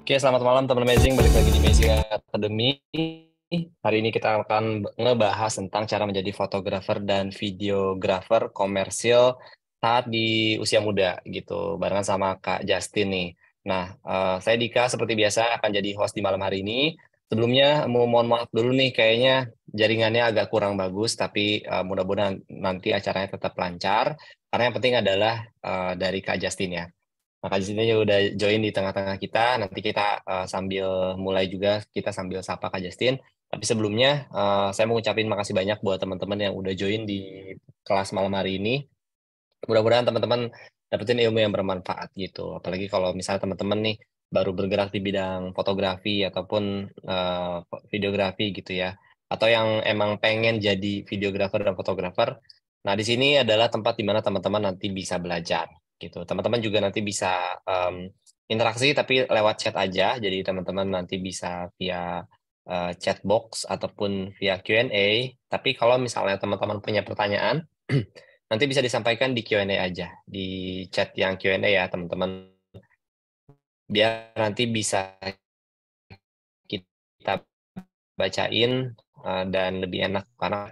Oke, selamat malam teman amazing. Balik lagi di Amazing Academy. Hari ini kita akan ngebahas tentang cara menjadi fotografer dan videografer komersil saat di usia muda gitu, barengan sama Kak Justin nih. Nah, saya Dika seperti biasa akan jadi host di malam hari ini. Sebelumnya mau mohon maaf dulu nih, kayaknya jaringannya agak kurang bagus, tapi mudah-mudahan nanti acaranya tetap lancar. Karena yang penting adalah dari Kak Justin ya. Makasih sini juga udah join di tengah-tengah kita. Nanti kita sambil mulai juga, kita sambil sapa Kak Justin. Tapi sebelumnya, saya mau ngucapin makasih banyak buat teman-teman yang udah join di kelas malam hari ini. Mudah-mudahan teman-teman dapetin ilmu yang bermanfaat gitu. Apalagi kalau misalnya teman-teman nih baru bergerak di bidang fotografi ataupun videografi gitu ya. Atau yang emang pengen jadi videografer dan fotografer. Nah, di sini adalah tempat di mana teman-teman nanti bisa belajar gitu. Teman-teman juga nanti bisa em, interaksi tapi lewat chat aja. Jadi teman-teman nanti bisa via chat box ataupun via Q&A. Tapi kalau misalnya teman-teman punya pertanyaan, nanti bisa disampaikan di Q&A aja, di chat yang Q&A ya teman-teman. Biar nanti bisa kita bacain dan lebih enak karena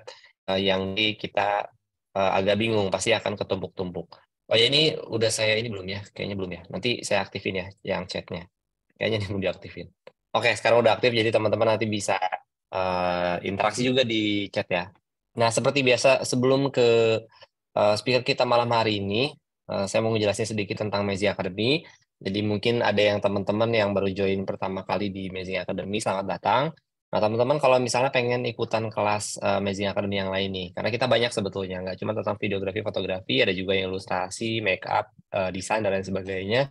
yang di kita agak bingung pasti akan ketumpuk-tumpuk. Oh ya ini udah saya ini belum ya? Kayaknya belum ya. Nanti saya aktifin ya yang chatnya. Kayaknya ini belum diaktifin. Oke, sekarang udah aktif jadi teman-teman nanti bisa interaksi juga di chat ya. Nah, seperti biasa sebelum ke speaker kita malam hari ini, saya mau ngejelasin sedikit tentang Mezi Academy. Jadi mungkin ada yang teman-teman yang baru join pertama kali di Mezi Academy, selamat datang. Nah, teman-teman kalau misalnya pengen ikutan kelas Amazing Academy yang lain nih, karena kita banyak sebetulnya, nggak cuma tentang videografi, fotografi, ada juga yang ilustrasi, make up, desain, dan lain sebagainya.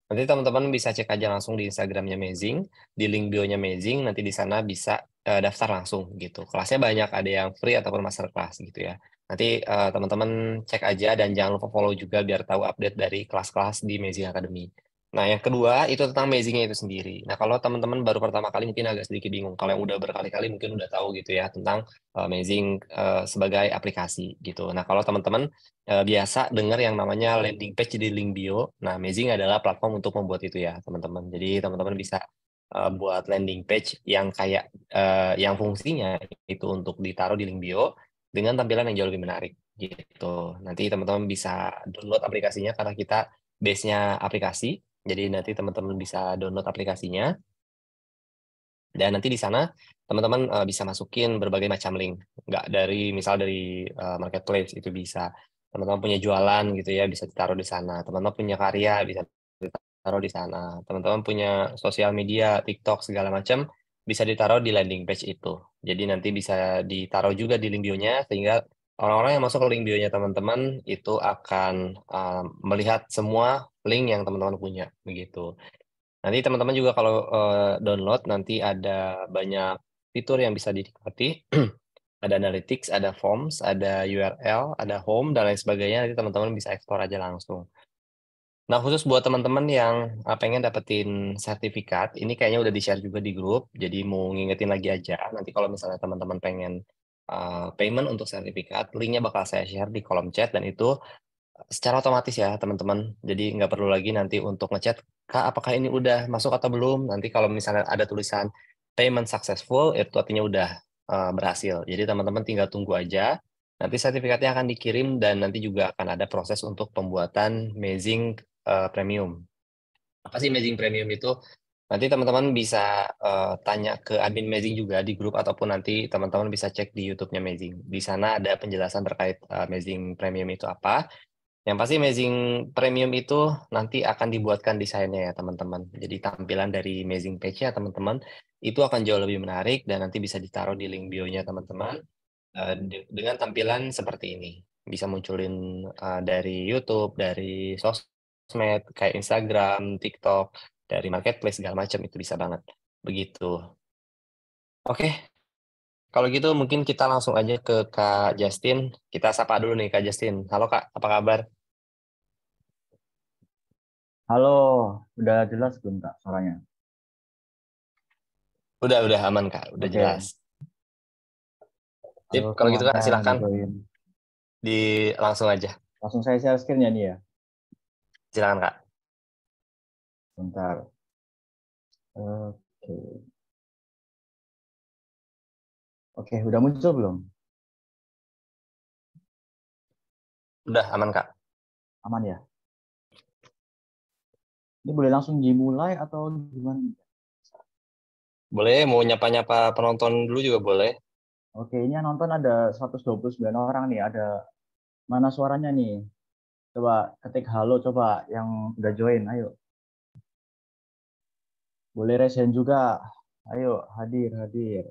Nanti teman-teman bisa cek aja langsung di Instagramnya Amazing, di link bio-nya Amazing, nanti di sana bisa daftar langsung gitu. Kelasnya banyak, ada yang free ataupun masterclass gitu ya. Nanti teman-teman cek aja dan jangan lupa follow juga biar tahu update dari kelas-kelas di Amazing Academy. Nah, yang kedua itu tentang Amazing-nya itu sendiri. Nah, kalau teman-teman baru pertama kali mungkin agak sedikit bingung. Kalau yang udah berkali-kali mungkin udah tahu gitu ya tentang Amazing sebagai aplikasi gitu. Nah, kalau teman-teman biasa dengar yang namanya landing page di link bio. Nah, Amazing adalah platform untuk membuat itu ya, teman-teman. Jadi, teman-teman bisa buat landing page yang kayak yang fungsinya itu untuk ditaruh di link bio dengan tampilan yang jauh lebih menarik gitu. Nanti teman-teman bisa download aplikasinya karena kita base-nya aplikasi. Jadi nanti teman-teman bisa download aplikasinya dan nanti di sana teman-teman bisa masukin berbagai macam link. Nggak dari misal dari marketplace itu bisa. Teman-teman punya jualan gitu ya bisa ditaruh di sana. Teman-teman punya karya bisa ditaruh di sana. Teman-teman punya sosial media, TikTok segala macam bisa ditaruh di landing page itu. Jadi nanti bisa ditaruh juga di link bio-nya sehingga orang-orang yang masuk ke link bio-nya teman-teman itu akan melihat semua link yang teman-teman punya begitu. Nanti teman-teman juga kalau download nanti ada banyak fitur yang bisa dinikmati. Ada analytics, ada forms, ada URL, ada home, dan lain sebagainya. Nanti teman-teman bisa explore aja langsung. Nah, khusus buat teman-teman yang pengen dapetin sertifikat, ini kayaknya udah di-share juga di grup. Jadi mau ngingetin lagi aja. Nanti kalau misalnya teman-teman pengen payment untuk sertifikat, linknya bakal saya share di kolom chat. Dan itu secara otomatis ya teman-teman. Jadi nggak perlu lagi nanti untuk ngechat, Kak, apakah ini udah masuk atau belum? Nanti kalau misalnya ada tulisan payment successful, itu artinya udah berhasil. Jadi teman-teman tinggal tunggu aja. Nanti sertifikatnya akan dikirim dan nanti juga akan ada proses untuk pembuatan Amazing Premium. Apa sih Amazing Premium itu? Nanti teman-teman bisa tanya ke admin Amazing juga di grup ataupun nanti teman-teman bisa cek di YouTube-nya Amazing. Di sana ada penjelasan terkait Amazing Premium itu apa. Yang pasti Amazing Premium itu nanti akan dibuatkan desainnya ya teman-teman. Jadi tampilan dari Amazing Page-nya teman-teman itu akan jauh lebih menarik dan nanti bisa ditaruh di link bio-nya teman-teman dengan tampilan seperti ini. Bisa munculin dari YouTube, dari sosmed kayak Instagram, TikTok, dari marketplace segala macam itu bisa banget. Begitu. Oke, kalau gitu mungkin kita langsung aja ke Kak Justin. Kita sapa dulu nih Kak Justin. Halo Kak, apa kabar? Halo, udah jelas belum Kak suaranya? Udah aman Kak, udah jelas. Oke, Sip, halo kalau gitu semuanya Kak, yang udah silahkan join. langsung aja. Langsung saya share screen-nya nih ya, Silakan Kak. bentar. Oke. Oke, udah muncul belum? Udah aman, Kak. Aman ya? Ini boleh langsung dimulai atau gimana? Boleh, mau nyapa-nyapa penonton dulu juga boleh. Oke, ini yang nonton ada 129 orang nih. Ada mana suaranya nih? Coba ketik halo, coba yang udah join. Ayo. Boleh resen juga. Ayo, hadir, hadir.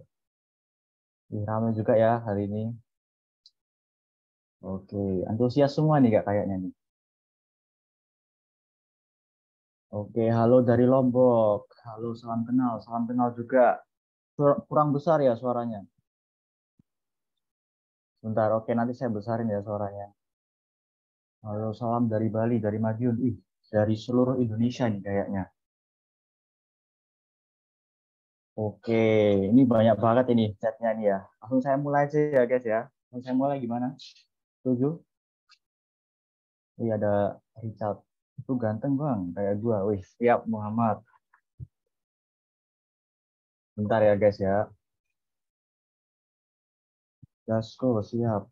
Ih, ramai juga ya hari ini. Oke, antusias semua nih Kak kayaknya nih. Oke, halo dari Lombok. Halo, salam kenal. Salam kenal juga. Kurang besar ya suaranya. Bentar, oke nanti saya besarin ya suaranya. Halo, salam dari Bali, dari Madiun. Ih, dari seluruh Indonesia nih kayaknya. Oke, ini banyak banget ini chatnya nih ya. Langsung saya mulai aja ya guys ya. Langsung saya mulai gimana? Setuju? Iya ada Richard. Itu ganteng bang, kayak gua. Wih, siap Muhammad. Bentar ya guys ya. Gasko, siap.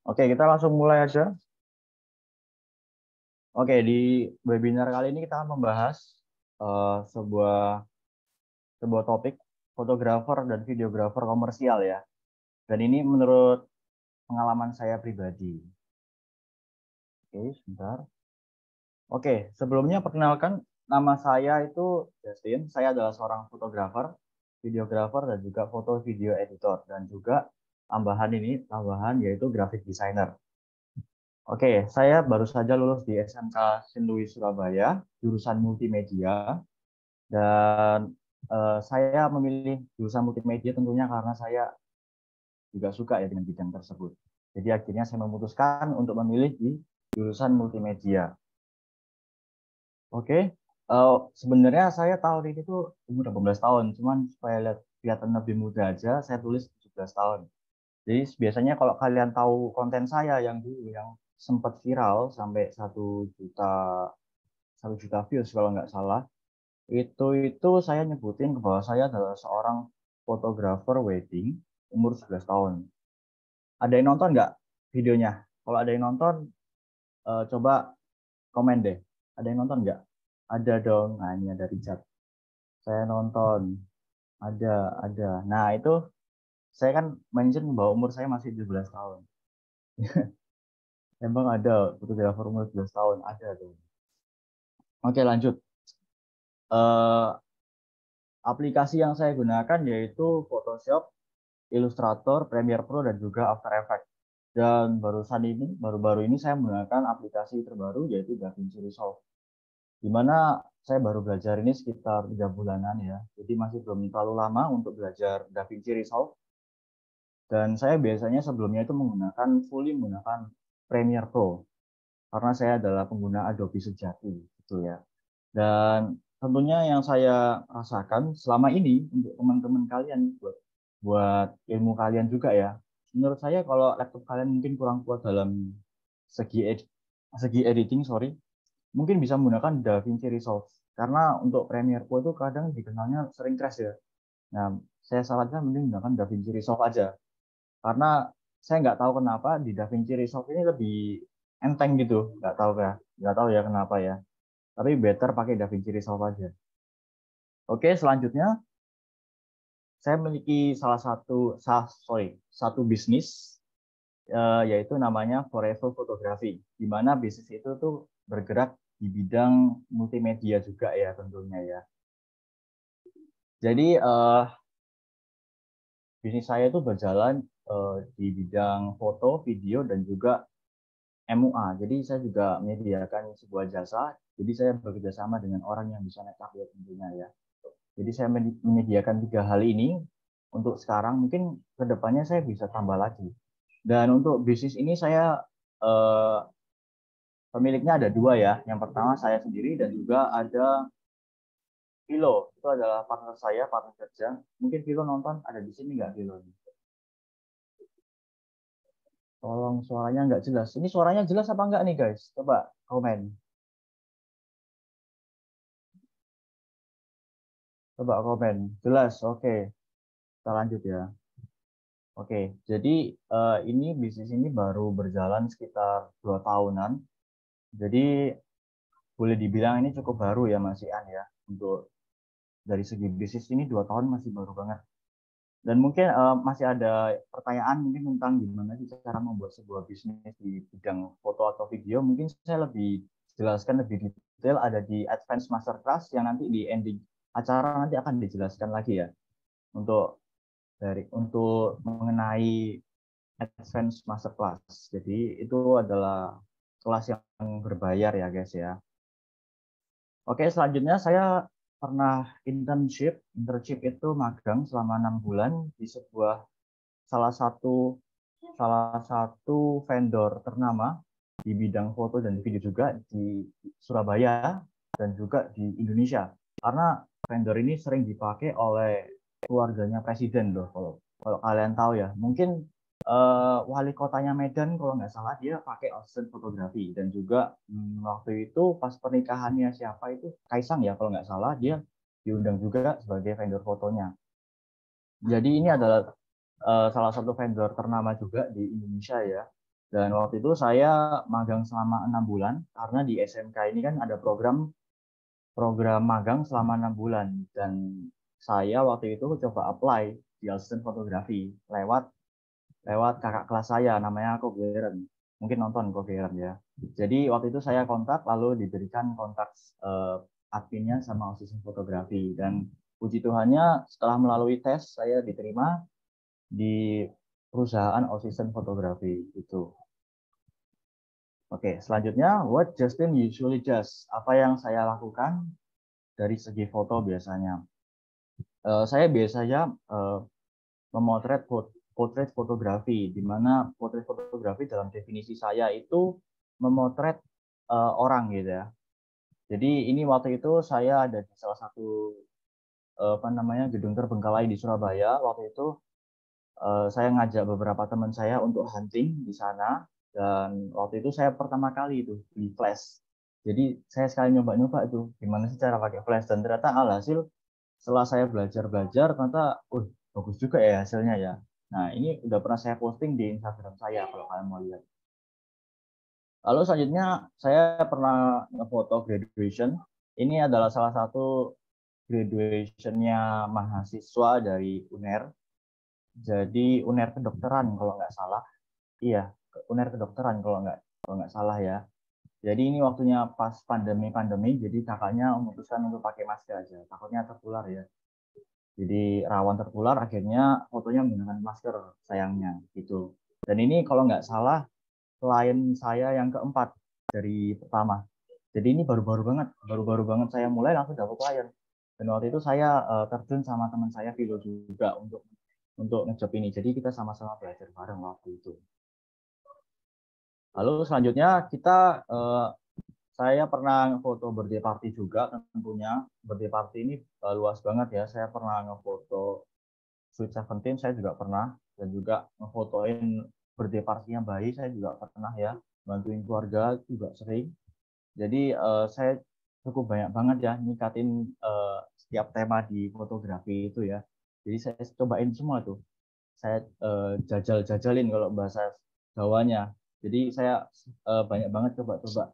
Oke, kita langsung mulai aja. Oke, di webinar kali ini kita akan membahas sebuah topik fotografer dan videografer komersial ya. Dan ini menurut pengalaman saya pribadi. Oke, sebentar. Oke, sebelumnya perkenalkan nama saya itu Justin. Saya adalah seorang fotografer, videografer, dan juga foto video editor. Dan juga tambahan yaitu graphic designer. Oke, saya baru saja lulus di SMK Saint Louis Surabaya, jurusan multimedia. Dan saya memilih jurusan multimedia tentunya karena saya juga suka ya dengan bidang tersebut. Jadi akhirnya saya memutuskan untuk memilih di jurusan multimedia. Oke, sebenarnya saya tahun ini tuh umur 18 tahun, cuman supaya kelihatan lebih muda aja, saya tulis 17 tahun. Jadi biasanya kalau kalian tahu konten saya yang dulu yang sempat viral sampai 1 juta views kalau nggak salah, itu saya nyebutin bahwa saya adalah seorang fotografer wedding umur 11 tahun. Ada yang nonton nggak videonya? Kalau ada yang nonton, coba komen deh. Ada yang nonton nggak? Ada dong. Nah, ini ada Richard. Saya nonton. Ada. Nah, itu saya kan mention bahwa umur saya masih 17 tahun. Emang ada fotografer umur 17 tahun? Ada tuh. Oke, lanjut. Eh, aplikasi yang saya gunakan yaitu Photoshop, Illustrator, Premiere Pro, dan juga After Effects. Dan baru-baru ini saya menggunakan aplikasi terbaru yaitu DaVinci Resolve. Di mana saya baru belajar ini sekitar 3 bulanan ya. Jadi masih belum terlalu lama untuk belajar DaVinci Resolve. Dan saya biasanya sebelumnya itu menggunakan Premiere Pro. Karena saya adalah pengguna Adobe sejati gitu ya. Dan tentunya yang saya rasakan selama ini untuk teman-teman kalian buat ilmu kalian juga ya. Menurut saya kalau laptop kalian mungkin kurang kuat dalam segi segi editing, sorry, mungkin bisa menggunakan DaVinci Resolve. Karena untuk Premiere Pro itu kadang dikenalnya sering crash ya. Nah, saya sarankan mending menggunakan DaVinci Resolve aja. Karena saya nggak tahu kenapa di DaVinci Resolve ini lebih enteng gitu. Nggak tahu ya kenapa ya. Tapi better pakai DaVinci Resolve aja. Oke, selanjutnya saya memiliki satu bisnis yaitu namanya Forever Photography, di mana bisnis itu tuh bergerak di bidang multimedia juga ya tentunya ya. Jadi bisnis saya itu berjalan di bidang foto, video, dan juga MUA. Jadi saya juga menyediakan sebuah jasa. Jadi saya bekerja sama dengan orang yang bisa make up ya tentunya ya. Jadi saya menyediakan 3 hal ini untuk sekarang. Mungkin kedepannya saya bisa tambah lagi. Dan untuk bisnis ini saya eh, pemiliknya ada 2 ya. Yang pertama saya sendiri dan juga ada Vilo. Itu adalah partner saya, partner kerja. Mungkin Vilo nonton ada di sini nggak Vilo? Tolong suaranya nggak jelas. Ini suaranya jelas apa nggak nih guys? Coba komen. Coba komen. Jelas, oke. Kita lanjut ya. Oke, jadi ini bisnis ini baru berjalan sekitar 2 tahunan. Jadi boleh dibilang ini cukup baru ya Mas Ian ya. Untuk dari segi bisnis ini 2 tahun masih baru banget. Dan mungkin masih ada pertanyaan mungkin tentang gimana sih cara membuat sebuah bisnis di bidang foto atau video. Mungkin saya lebih jelaskan lebih detail ada di Advanced Masterclass yang nanti di ending acara nanti akan dijelaskan lagi ya untuk mengenai Advanced Masterclass. Jadi itu adalah kelas yang berbayar ya guys ya. Oke, selanjutnya saya pernah internship. Internship itu magang selama 6 bulan di salah satu salah satu vendor ternama di bidang foto dan video juga di Surabaya dan juga di Indonesia. Karena vendor ini sering dipakai oleh keluarganya presiden loh kalau kalau kalian tahu ya. Mungkin wali kotanya Medan kalau nggak salah dia pakai asisten fotografi dan juga waktu itu pas pernikahannya siapa itu Kaisang ya kalau nggak salah dia diundang juga sebagai vendor fotonya. Jadi ini adalah salah satu vendor ternama juga di Indonesia ya. Dan waktu itu saya magang selama 6 bulan karena di SMK ini kan ada program program magang selama 6 bulan dan saya waktu itu coba apply di asisten fotografi lewat lewat kakak kelas saya namanya Kogeren. Mungkin nonton Kogeren ya. Jadi waktu itu saya kontak lalu diberikan kontak adminnya sama asisten fotografi dan puji Tuhannya setelah melalui tes saya diterima di perusahaan asisten fotografi itu. Oke, selanjutnya what Justin usually does. Apa yang saya lakukan dari segi foto biasanya. Saya biasanya memotret potret fotografi, di mana potret fotografi dalam definisi saya itu memotret orang gitu ya. Jadi ini waktu itu saya ada di salah satu apa namanya gedung terbengkalai di Surabaya. Waktu itu saya ngajak beberapa teman saya untuk hunting di sana dan waktu itu saya pertama kali itu beli flash. Jadi saya sekali nyoba-nyoba itu gimana sih cara pakai flash dan ternyata alhasil setelah saya belajar-belajar ternyata bagus juga ya hasilnya ya. Nah, ini udah pernah saya posting di Instagram saya kalau kalian mau lihat. Lalu selanjutnya saya pernah ngefoto graduation. Ini adalah salah satu graduationnya mahasiswa dari UNER. Jadi UNER kedokteran kalau nggak salah. Iya, UNER kedokteran kalau nggak salah ya. Jadi ini waktunya pas pandemi, jadi kakaknya memutuskan untuk pakai masker aja. Takutnya tertular ya. Jadi rawan tertular, akhirnya fotonya menggunakan masker sayangnya gitu. Dan ini kalau nggak salah klien saya yang keempat dari pertama. Jadi ini baru-baru banget saya mulai langsung dapat klien. Dan waktu itu saya terjun sama teman saya Vilo juga untuk ngejob ini. Jadi kita sama-sama belajar bareng waktu itu. Lalu selanjutnya saya pernah ngefoto birthday party juga tentunya. Birthday party ini luas banget ya. Saya pernah ngefoto Sweet Seventeen, saya juga pernah. Dan juga ngefotoin birthday party-nya bayi, saya juga pernah ya. Bantuin keluarga juga sering. Jadi saya cukup banyak banget ya nikatin setiap tema di fotografi itu ya. Jadi saya cobain semua tuh. Saya jajal-jajalin kalau bahasa Jawanya. Jadi saya banyak banget coba-coba.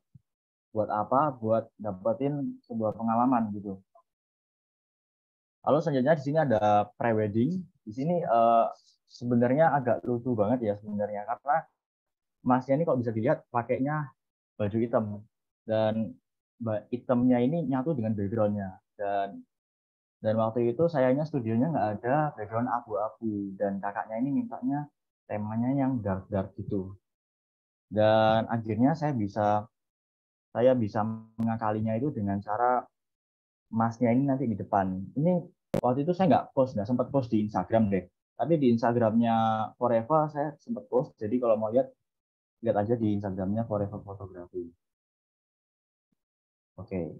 Buat apa? Buat dapetin sebuah pengalaman gitu. Lalu selanjutnya di sini ada pre-wedding. Di sini sebenarnya agak lucu banget ya sebenarnya karena masnya ini kalau bisa dilihat pakainya baju hitam dan hitamnya ini nyatu dengan backgroundnya dan waktu itu sayangnya studionya nggak ada background abu-abu dan kakaknya ini mintanya temanya yang dark gitu dan akhirnya saya bisa mengakalinya itu dengan cara masnya ini nanti di depan. Ini waktu itu saya nggak sempat post di Instagram deh. Tapi di Instagramnya Forever saya sempat post. Jadi kalau mau lihat aja di Instagramnya Forever Photography. Oke,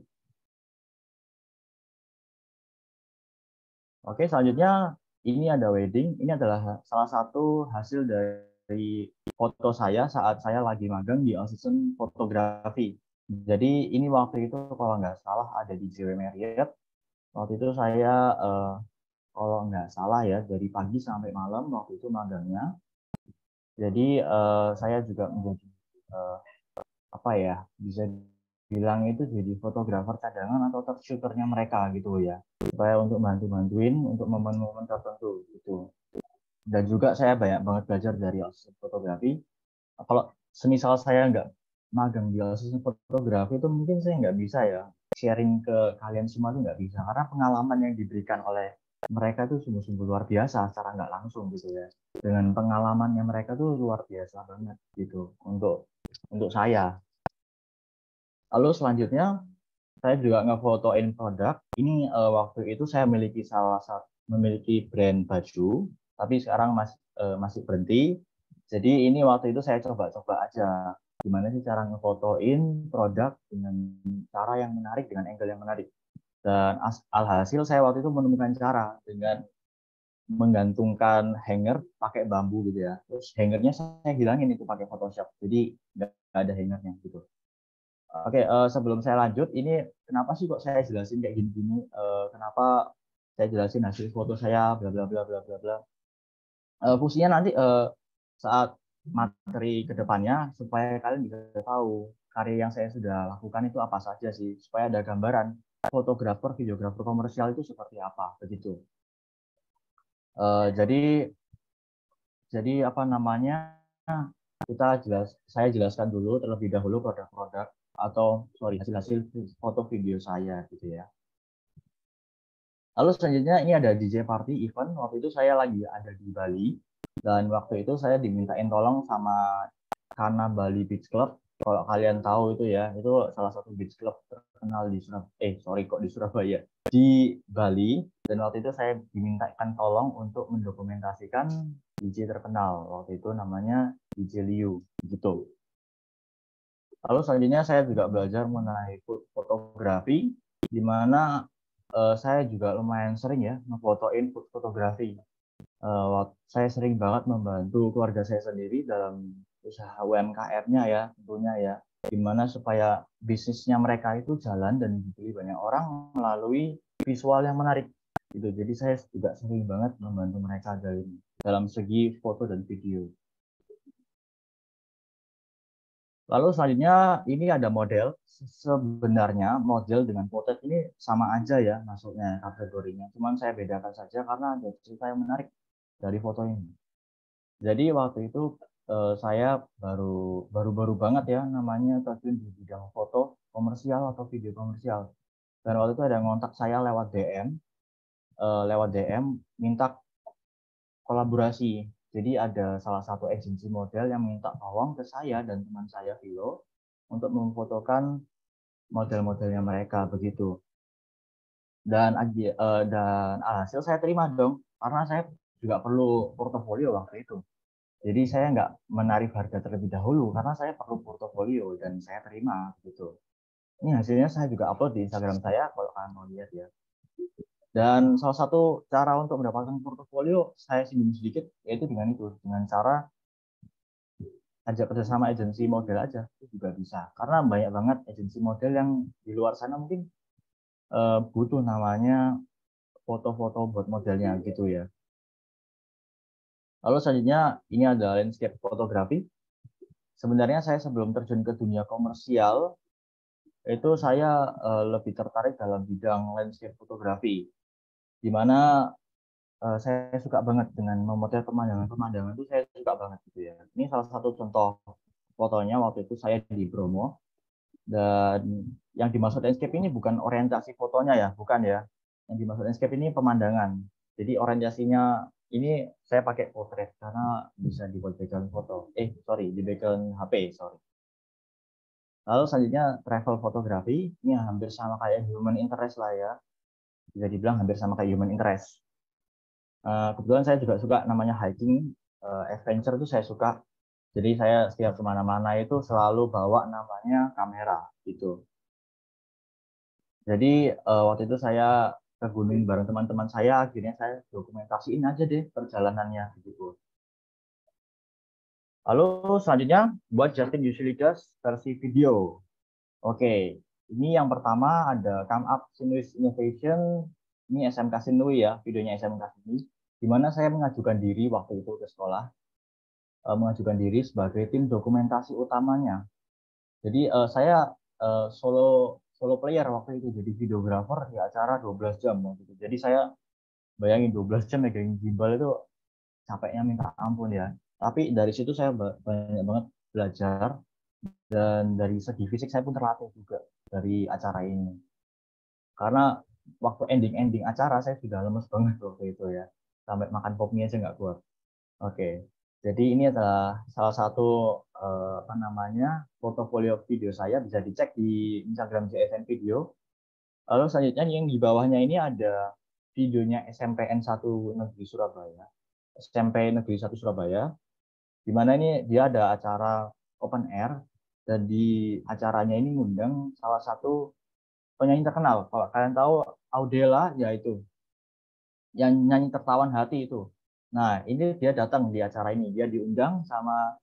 oke. Selanjutnya ini ada wedding. Ini adalah salah satu hasil dari foto saya saat saya lagi magang di asisten fotografi. Jadi ini waktu itu kalau nggak salah ada di JW Marriott Waktu itu saya kalau nggak salah ya dari pagi sampai malam waktu itu magangnya. Jadi saya juga menjadi apa ya, bisa bilang itu jadi fotografer cadangan atau third shooternya mereka gitu ya, supaya untuk bantu-bantuin untuk momen-momen tertentu gitu. Dan juga saya banyak banget belajar dari asisten fotografi. Kalau semisal saya nggak magang di asisten fotografi itu mungkin saya nggak bisa ya sharing ke kalian semua itu nggak bisa, karena pengalaman yang diberikan oleh mereka itu sungguh-sungguh luar biasa secara nggak langsung gitu ya. Dengan pengalamannya mereka tuh luar biasa banget gitu untuk saya. Lalu selanjutnya saya juga ngefotoin produk. Ini waktu itu saya memiliki brand baju, tapi sekarang masih berhenti. Jadi ini waktu itu saya coba-coba aja gimana sih cara ngefotoin produk dengan cara yang menarik, dengan angle yang menarik. Dan alhasil saya waktu itu menemukan cara dengan menggantungkan hanger pakai bambu gitu ya. Terus hangernya saya hilangin itu pakai Photoshop. Jadi nggak ada hangernya gitu. Oke, sebelum saya lanjut, ini kenapa sih kok saya jelasin kayak gini-gini? Kenapa saya jelasin hasil foto saya, bla bla bla bla bla bla. Fungsinya nanti saat materi kedepannya supaya kalian bisa tahu karya yang saya sudah lakukan itu apa saja sih, supaya ada gambaran fotografer, videografer komersial itu seperti apa, begitu. Jadi apa namanya? Saya jelaskan dulu terlebih dahulu produk-produk atau sorry hasil-hasil foto video saya gitu ya. Lalu selanjutnya ini ada DJ party event. Waktu itu saya lagi ada di Bali dan waktu itu saya dimintain tolong sama Kana Bali Beach Club. Kalau kalian tahu itu ya, itu salah satu beach club terkenal di Surabaya, di Bali. Dan waktu itu saya dimintakan tolong untuk mendokumentasikan DJ terkenal. Waktu itu namanya DJ Liu gitu. Lalu selanjutnya saya juga belajar mengenai fotografi, di mana saya juga lumayan sering ya ngefotoin food fotografi. Saya sering banget membantu keluarga saya sendiri dalam usaha UMKM-nya ya tentunya ya, gimana supaya bisnisnya mereka itu jalan dan dibeli banyak orang melalui visual yang menarik gitu. Jadi saya juga sering banget membantu mereka dalam segi foto dan video. Lalu selanjutnya ini ada model. Sebenarnya model dengan potret ini sama aja ya masuknya kategorinya. Cuman saya bedakan saja karena ada cerita yang menarik dari foto ini. Jadi waktu itu saya baru banget ya namanya terjun di bidang foto komersial atau video komersial. Dan waktu itu ada yang ngontak saya lewat DM minta kolaborasi. Jadi ada salah satu agensi model yang minta tolong ke saya dan teman saya Vilo untuk memfotokan model-modelnya mereka begitu. Dan alhasil saya terima dong, karena saya juga perlu portofolio waktu itu. Jadi saya nggak menarik harga terlebih dahulu karena saya perlu portofolio dan saya terima gitu. Ini hasilnya saya juga upload di Instagram saya kalau kalian mau lihat ya. Dan salah satu cara untuk mendapatkan portofolio saya singgung sedikit yaitu dengan cara ajak kerjasama agensi model aja itu juga bisa. Karena banyak banget agensi model yang di luar sana mungkin butuh namanya foto-foto buat modelnya gitu ya. Lalu selanjutnya ini ada landscape fotografi. Sebenarnya saya sebelum terjun ke dunia komersial itu saya lebih tertarik dalam bidang landscape fotografi, di mana saya suka banget dengan memotret pemandangan-pemandangan itu saya suka banget gitu ya. Ini salah satu contoh fotonya waktu itu saya di Bromo. Dan yang dimaksud landscape ini bukan orientasi fotonya ya, bukan ya. Yang dimaksud landscape ini pemandangan. Jadi orientasinya ini saya pakai potret karena bisa dibuat background foto. Di background HP, sorry. Lalu selanjutnya travel fotografi, ini hampir sama kayak human interest lah ya. Bisa dibilang hampir sama kayak human interest. Kebetulan saya juga suka namanya hiking, adventure itu saya suka. Jadi saya setiap kemana-mana itu selalu bawa namanya kamera gitu. Jadi waktu itu saya ke gunung bareng teman-teman saya, akhirnya saya dokumentasiin aja deh perjalanannya gitu. Lalu selanjutnya buat Justin Usually Does versi video. Oke, ini yang pertama ada Come Up Sinus Innovation Ini SMK Sinlui ya, videonya SMK Sinlui, di mana saya mengajukan diri waktu itu ke sekolah, mengajukan diri sebagai tim dokumentasi utamanya. Jadi saya solo solo player waktu itu, jadi videographer di acara 12 jam waktu itu. Jadi saya bayangin 12 jam megangin gimbal itu capeknya minta ampun ya. Tapi dari situ saya banyak banget belajar, dan dari segi fisik saya pun terlatih juga dari acara ini. Karena waktu ending acara saya sudah lemes banget waktu itu ya. Sampai makan pop mie aja nggak kuat. Oke. Jadi ini adalah salah satu apa namanya portofolio video saya, bisa dicek di Instagram JSN Video. Lalu selanjutnya yang di bawahnya ini ada videonya SMPN 1 Negeri Surabaya. SMP Negeri 1 Surabaya, di mana ini dia ada acara open air, dan di acaranya ini ngundang salah satu penyanyi terkenal. Kalau kalian tahu Audela, yaitu yang nyanyi Tertawan Hati itu. Nah, ini dia datang di acara ini. Dia diundang sama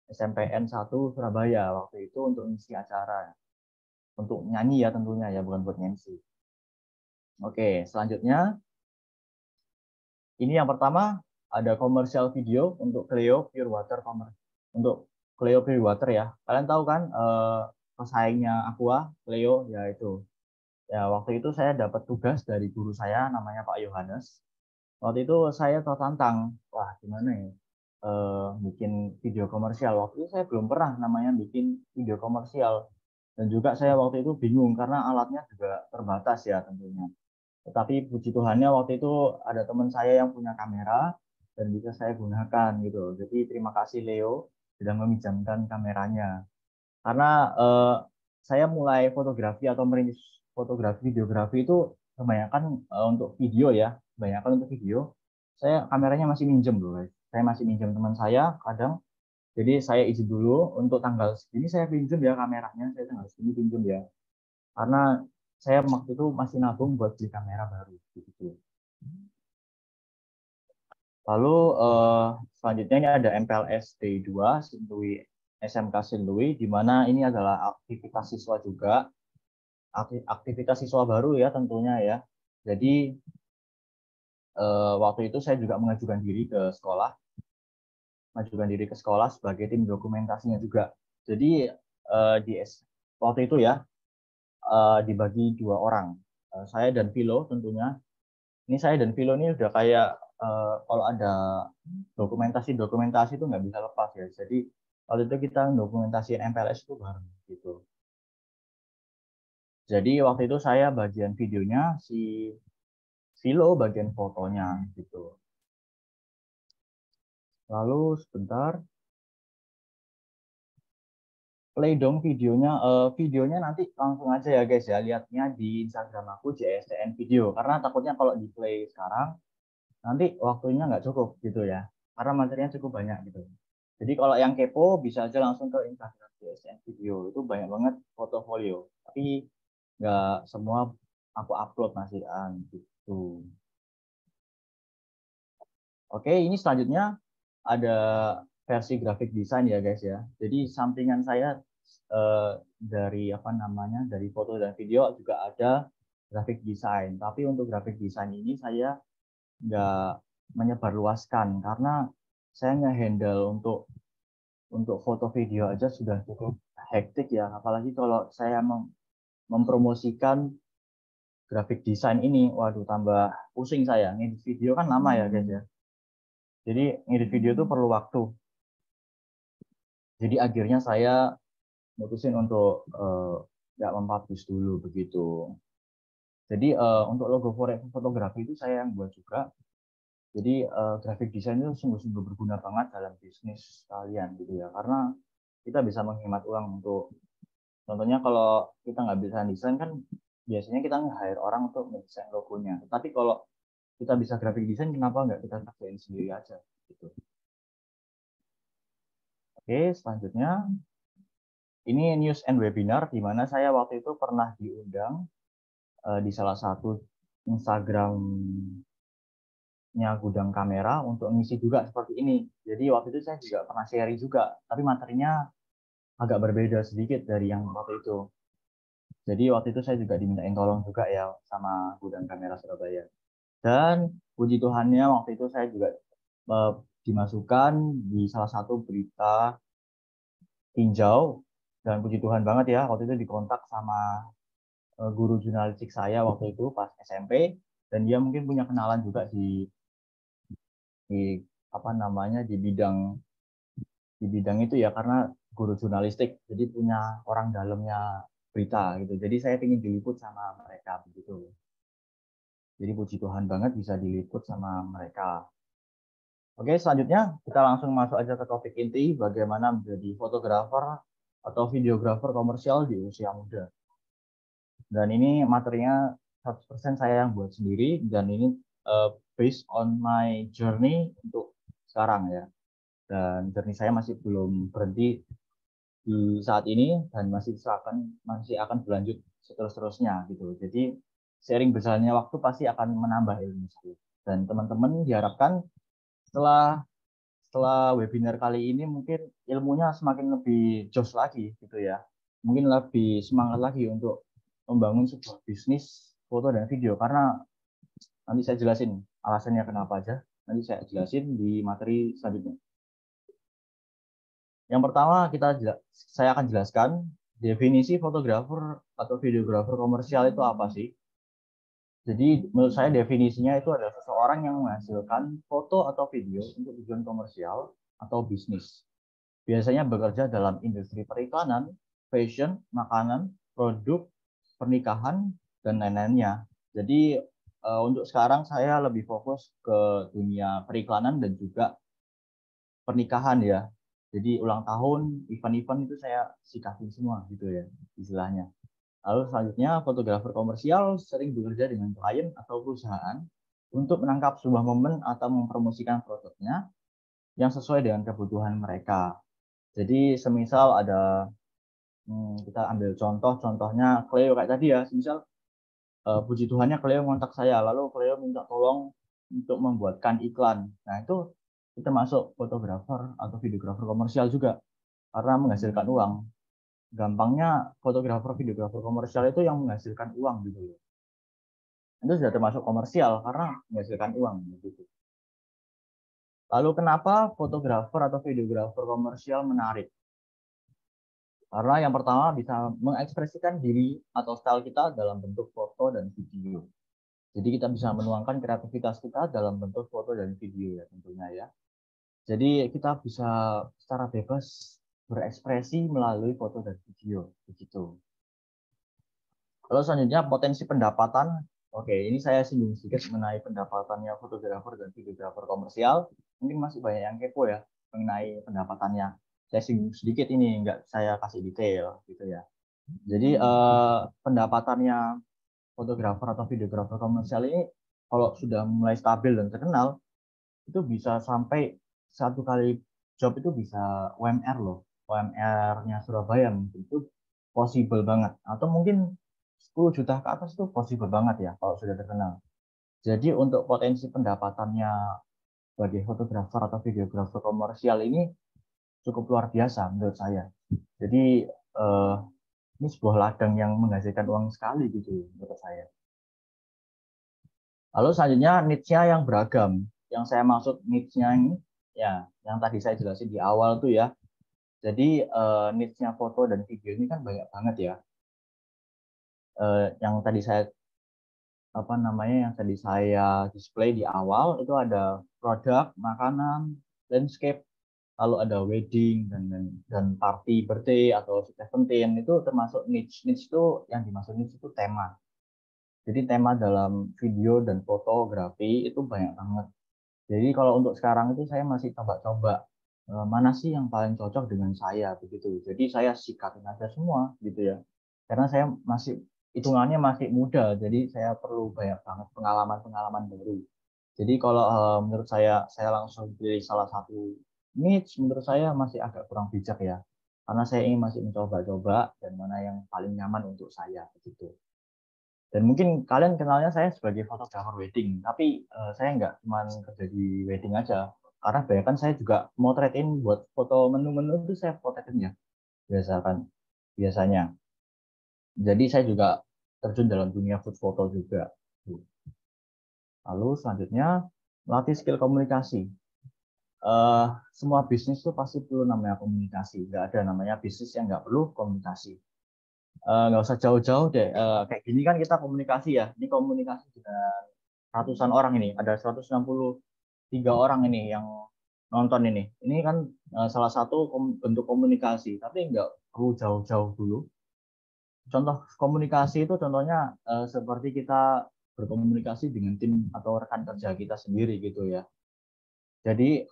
SMPN 1 Surabaya waktu itu untuk ngisi acara. Untuk nyanyi ya tentunya ya, bukan buat MC. Oke, selanjutnya ini yang pertama ada komersial video untuk Cleo Pure Water untuk Cleo Pure Water ya. Kalian tahu kan pesaingnya Aqua, Cleo ya itu. Ya, waktu itu saya dapat tugas dari guru saya namanya Pak Yohanes. Waktu itu saya tertantang, wah gimana ya bikin video komersial. Waktu itu saya belum pernah namanya bikin video komersial. Dan juga saya waktu itu bingung karena alatnya juga terbatas ya tentunya. Tetapi puji Tuhannya waktu itu ada teman saya yang punya kamera dan bisa saya gunakan gitu. Jadi terima kasih Leo sudah meminjamkan kameranya. Karena saya mulai fotografi atau merintis fotografi videografi itu kebanyakan untuk video ya, kebanyakan untuk video. Saya kameranya masih minjem loh, guys. Saya masih minjem teman saya kadang. Jadi saya izin dulu untuk tanggal segini saya pinjam ya kameranya, saya tanggal segini pinjam ya. Karena saya waktu itu masih nabung buat beli kamera baru gitu. Lalu selanjutnya ini ada MPLS D2 Sinlui, SMK Sinlui, di mana ini adalah aktivitas siswa juga, aktivitas siswa baru ya tentunya ya. Jadi waktu itu saya juga mengajukan diri ke sekolah, sebagai tim dokumentasinya juga. Jadi di waktu itu ya dibagi 2 orang, saya dan Vilo tentunya. Ini saya dan Vilo ini udah kayak kalau ada dokumentasi itu nggak bisa lepas ya. Jadi waktu itu kita dokumentasiin MPLS itu bareng gitu. Jadi waktu itu saya bagian videonya, si Vilo bagian fotonya gitu. Lalu sebentar, play dong videonya. Videonya nanti langsung aja ya guys ya, lihatnya di Instagram aku JSTN Video. Karena takutnya kalau di play sekarang nanti waktunya nggak cukup gitu ya. Karena materinya cukup banyak gitu. Jadi kalau yang kepo bisa aja langsung ke Instagram JSTN Video. Itu banyak banget portofolio. Tapi nggak semua aku upload masih gitu. Oke, ini selanjutnya ada versi grafik desain ya guys ya. Jadi sampingan saya dari apa namanya, dari foto dan video juga ada grafik desain. Tapi untuk grafik desain ini saya nggak menyebarluaskan karena saya nggak handle untuk foto video aja sudah cukup hektik ya. Apalagi kalau saya mempromosikan grafik desain ini, waduh tambah pusing saya. Ngedit video kan lama ya guys ya. Jadi ngedit video itu perlu waktu. Jadi akhirnya saya mutusin untuk nggak mempublish dulu begitu. Jadi untuk logo fotografi itu saya yang buat juga. Jadi graphic design itu sungguh-sungguh berguna banget dalam bisnis kalian gitu ya. Karena kita bisa menghemat uang untuk, contohnya kalau kita nggak bisa desain kan biasanya kita nge-hire orang untuk mendesain logonya. Tapi kalau kita bisa graphic design, kenapa nggak kita kerjain sendiri aja gitu. Oke, selanjutnya ini news and webinar, di mana saya waktu itu pernah diundang di salah satu Instagramnya Gudang Kamera untuk ngisi juga seperti ini. Jadi waktu itu saya juga pernah sharing juga, tapi materinya agak berbeda sedikit dari yang waktu itu. Jadi waktu itu saya juga dimintain tolong juga ya sama Gudang Kamera Surabaya. Dan puji Tuhannya waktu itu saya juga eh, dimasukkan di salah satu berita tinjau, dan puji Tuhan banget ya waktu itu dikontak sama guru jurnalistik saya waktu itu pas SMP, dan dia mungkin punya kenalan juga di apa namanya di bidang itu ya, karena guru jurnalistik jadi punya orang dalamnya berita gitu, jadi saya ingin diliput sama mereka begitu. Jadi puji Tuhan banget bisa diliput sama mereka. Oke, selanjutnya kita langsung masuk aja ke topik inti, bagaimana menjadi fotografer atau videografer komersial di usia muda. Dan ini materinya 100% saya yang buat sendiri, dan ini based on my journey untuk sekarang ya. Dan journey saya masih belum berhenti di saat ini, dan masih akan berlanjut seterusnya gitu. Jadi seiring berjalannya waktu pasti akan menambah ilmu saya. Dan teman-teman diharapkan setelah setelah webinar kali ini mungkin ilmunya semakin lebih jos lagi gitu ya. Mungkin lebih semangat lagi untuk membangun sebuah bisnis foto dan video, karena nanti saya jelasin alasannya kenapa aja. Nanti saya jelasin di materi selanjutnya. Yang pertama saya akan jelaskan definisi fotografer atau videografer komersial itu apa sih. Jadi menurut saya definisinya itu adalah seseorang yang menghasilkan foto atau video untuk tujuan komersial atau bisnis. Biasanya bekerja dalam industri periklanan, fashion, makanan, produk, pernikahan, dan lain-lainnya. Jadi untuk sekarang saya lebih fokus ke dunia periklanan dan juga pernikahan ya. Jadi ulang tahun, event-event itu saya sikatin semua gitu ya istilahnya. Lalu selanjutnya, fotografer komersial sering bekerja dengan klien atau perusahaan untuk menangkap sebuah momen atau mempromosikan produknya yang sesuai dengan kebutuhan mereka. Jadi semisal ada, kita ambil contohnya Cleo kayak tadi ya, semisal puji Tuhannya Cleo kontak saya, lalu Cleo minta tolong untuk membuatkan iklan. Nah itu termasuk fotografer atau videografer komersial juga, karena menghasilkan uang. Gampangnya fotografer videografer komersial itu yang menghasilkan uang gitu loh. Itu sudah termasuk komersial karena menghasilkan uang gitu. Lalu kenapa fotografer atau videografer komersial menarik? Karena yang pertama bisa mengekspresikan diri atau style kita dalam bentuk foto dan video. Jadi kita bisa menuangkan kreativitas kita dalam bentuk foto dan video ya tentunya ya. Jadi kita bisa secara bebas berekspresi melalui foto dan video begitu. Lalu selanjutnya potensi pendapatan. Oke, ini saya singgung sedikit mengenai pendapatannya fotografer dan videografer komersial. Mungkin masih banyak yang kepo ya mengenai pendapatannya. Saya singgung sedikit ini, nggak saya kasih detail gitu ya. Jadi pendapatannya fotografer atau videografer komersial ini kalau sudah mulai stabil dan terkenal, itu bisa sampai satu kali job itu bisa UMR loh. UMR-nya Surabaya mungkin itu possible banget. Atau mungkin 10 juta ke atas itu possible banget ya kalau sudah terkenal. Jadi untuk potensi pendapatannya sebagai fotografer atau videografer komersial ini cukup luar biasa menurut saya. Jadi ini sebuah ladang yang menghasilkan uang sekali gitu menurut saya. Lalu selanjutnya niche-nya yang beragam. Yang saya maksud niche-nya ini ya yang tadi saya jelasin di awal tuh ya. Jadi niche-nya foto dan video ini kan banyak banget ya. Yang tadi saya yang tadi saya display di awal itu ada produk, makanan, landscape, lalu ada wedding dan party birthday atau seventeen, itu termasuk niche. Niche itu yang dimaksud niche itu tema. Jadi tema dalam video dan fotografi itu banyak banget. Jadi kalau untuk sekarang itu saya masih coba-coba mana sih yang paling cocok dengan saya begitu. Jadi saya sikatin aja semua gitu ya. Karena saya masih hitungannya masih muda, jadi saya perlu banyak banget pengalaman-pengalaman baru. Jadi kalau menurut saya langsung pilih salah satu niche, menurut saya masih agak kurang bijak ya. Karena saya ingin masih mencoba-coba dan mana yang paling nyaman untuk saya begitu. Dan mungkin kalian kenalnya saya sebagai fotografer wedding, tapi saya nggak cuma kerja di wedding aja. Karena bahkan saya juga motretin buat foto menu-menu itu saya potretin ya, biasanya. Jadi saya juga terjun dalam dunia food photo juga. Lalu selanjutnya melatih skill komunikasi. Eh, Semua bisnis itu pasti perlu namanya komunikasi. Nggak ada namanya bisnis yang nggak perlu komunikasi. Nggak usah jauh-jauh deh. Kayak gini kan kita komunikasi ya. Ini komunikasi dengan ratusan orang ini. Ada 163 orang ini yang nonton ini. Ini kan salah satu bentuk komunikasi. Tapi nggak perlu jauh-jauh dulu. Contoh komunikasi itu contohnya seperti kita berkomunikasi dengan tim atau rekan kerja kita sendiri gitu ya. Jadi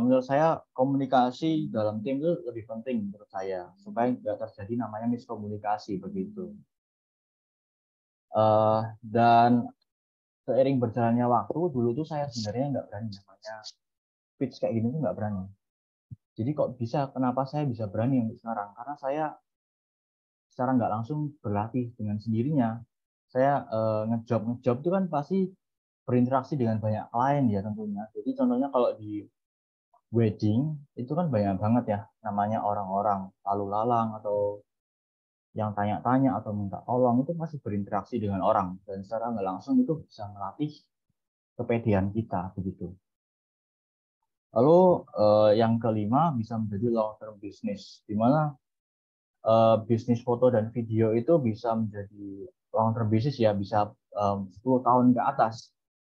menurut saya komunikasi dalam tim itu lebih penting menurut saya supaya nggak terjadi namanya miskomunikasi begitu. Dan seiring berjalannya waktu dulu tuh saya sebenarnya nggak berani namanya pitch kayak gini tuh nggak berani. Jadi kok bisa kenapa saya bisa berani untuk sekarang? Karena saya secara nggak langsung berlatih dengan sendirinya. Saya ngejob itu kan pasti berinteraksi dengan banyak klien ya tentunya. Jadi contohnya kalau di wedding itu kan banyak banget ya namanya orang-orang lalu lalang atau yang tanya-tanya atau minta tolong itu masih berinteraksi dengan orang dan secara nggak langsung itu bisa melatih kepedean kita begitu. Lalu yang kelima bisa menjadi long term business di mana bisnis foto dan video itu bisa menjadi long term business ya bisa 10 tahun ke atas.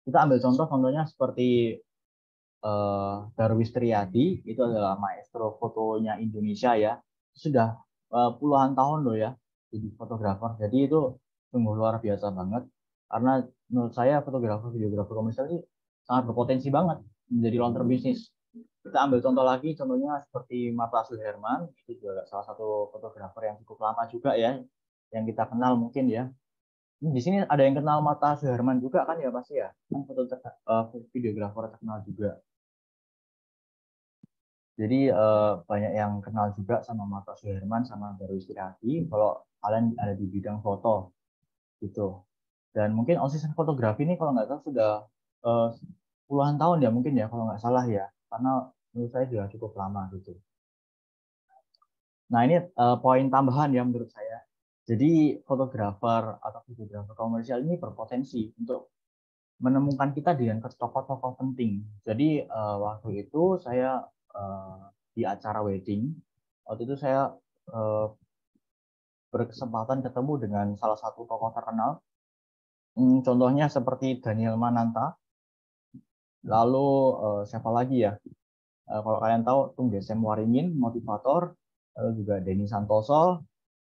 Kita ambil contohnya seperti Darwis Triadi itu adalah maestro fotonya Indonesia ya sudah puluhan tahun loh ya jadi fotografer jadi itu sungguh luar biasa banget karena menurut saya fotografer videografer komersial ini sangat berpotensi banget menjadi long term bisnis kita ambil contoh lagi contohnya seperti Mata Suherman itu juga salah satu fotografer yang cukup lama juga ya yang kita kenal mungkin ya di sini ada yang kenal Mata Suherman juga kan ya pasti ya kan videografer terkenal juga. Jadi banyak yang kenal juga sama Mata Suherman sama Darwis Tiradi kalau kalian ada di bidang foto gitu. Dan mungkin asisten fotografi ini kalau nggak salah sudah uh, puluhan tahun ya mungkin ya kalau nggak salah ya. Karena menurut saya juga cukup lama gitu. Nah ini poin tambahan ya menurut saya. Jadi fotografer atau videografer komersial ini berpotensi untuk menemukan kita dengan tokoh-tokoh penting. Jadi waktu itu saya di acara wedding, waktu itu saya uh, berkesempatan ketemu dengan salah satu tokoh terkenal. Contohnya seperti Daniel Mananta, lalu siapa lagi ya? Kalau kalian tahu, Tung Desem Waringin, motivator, lalu juga Denny Santoso,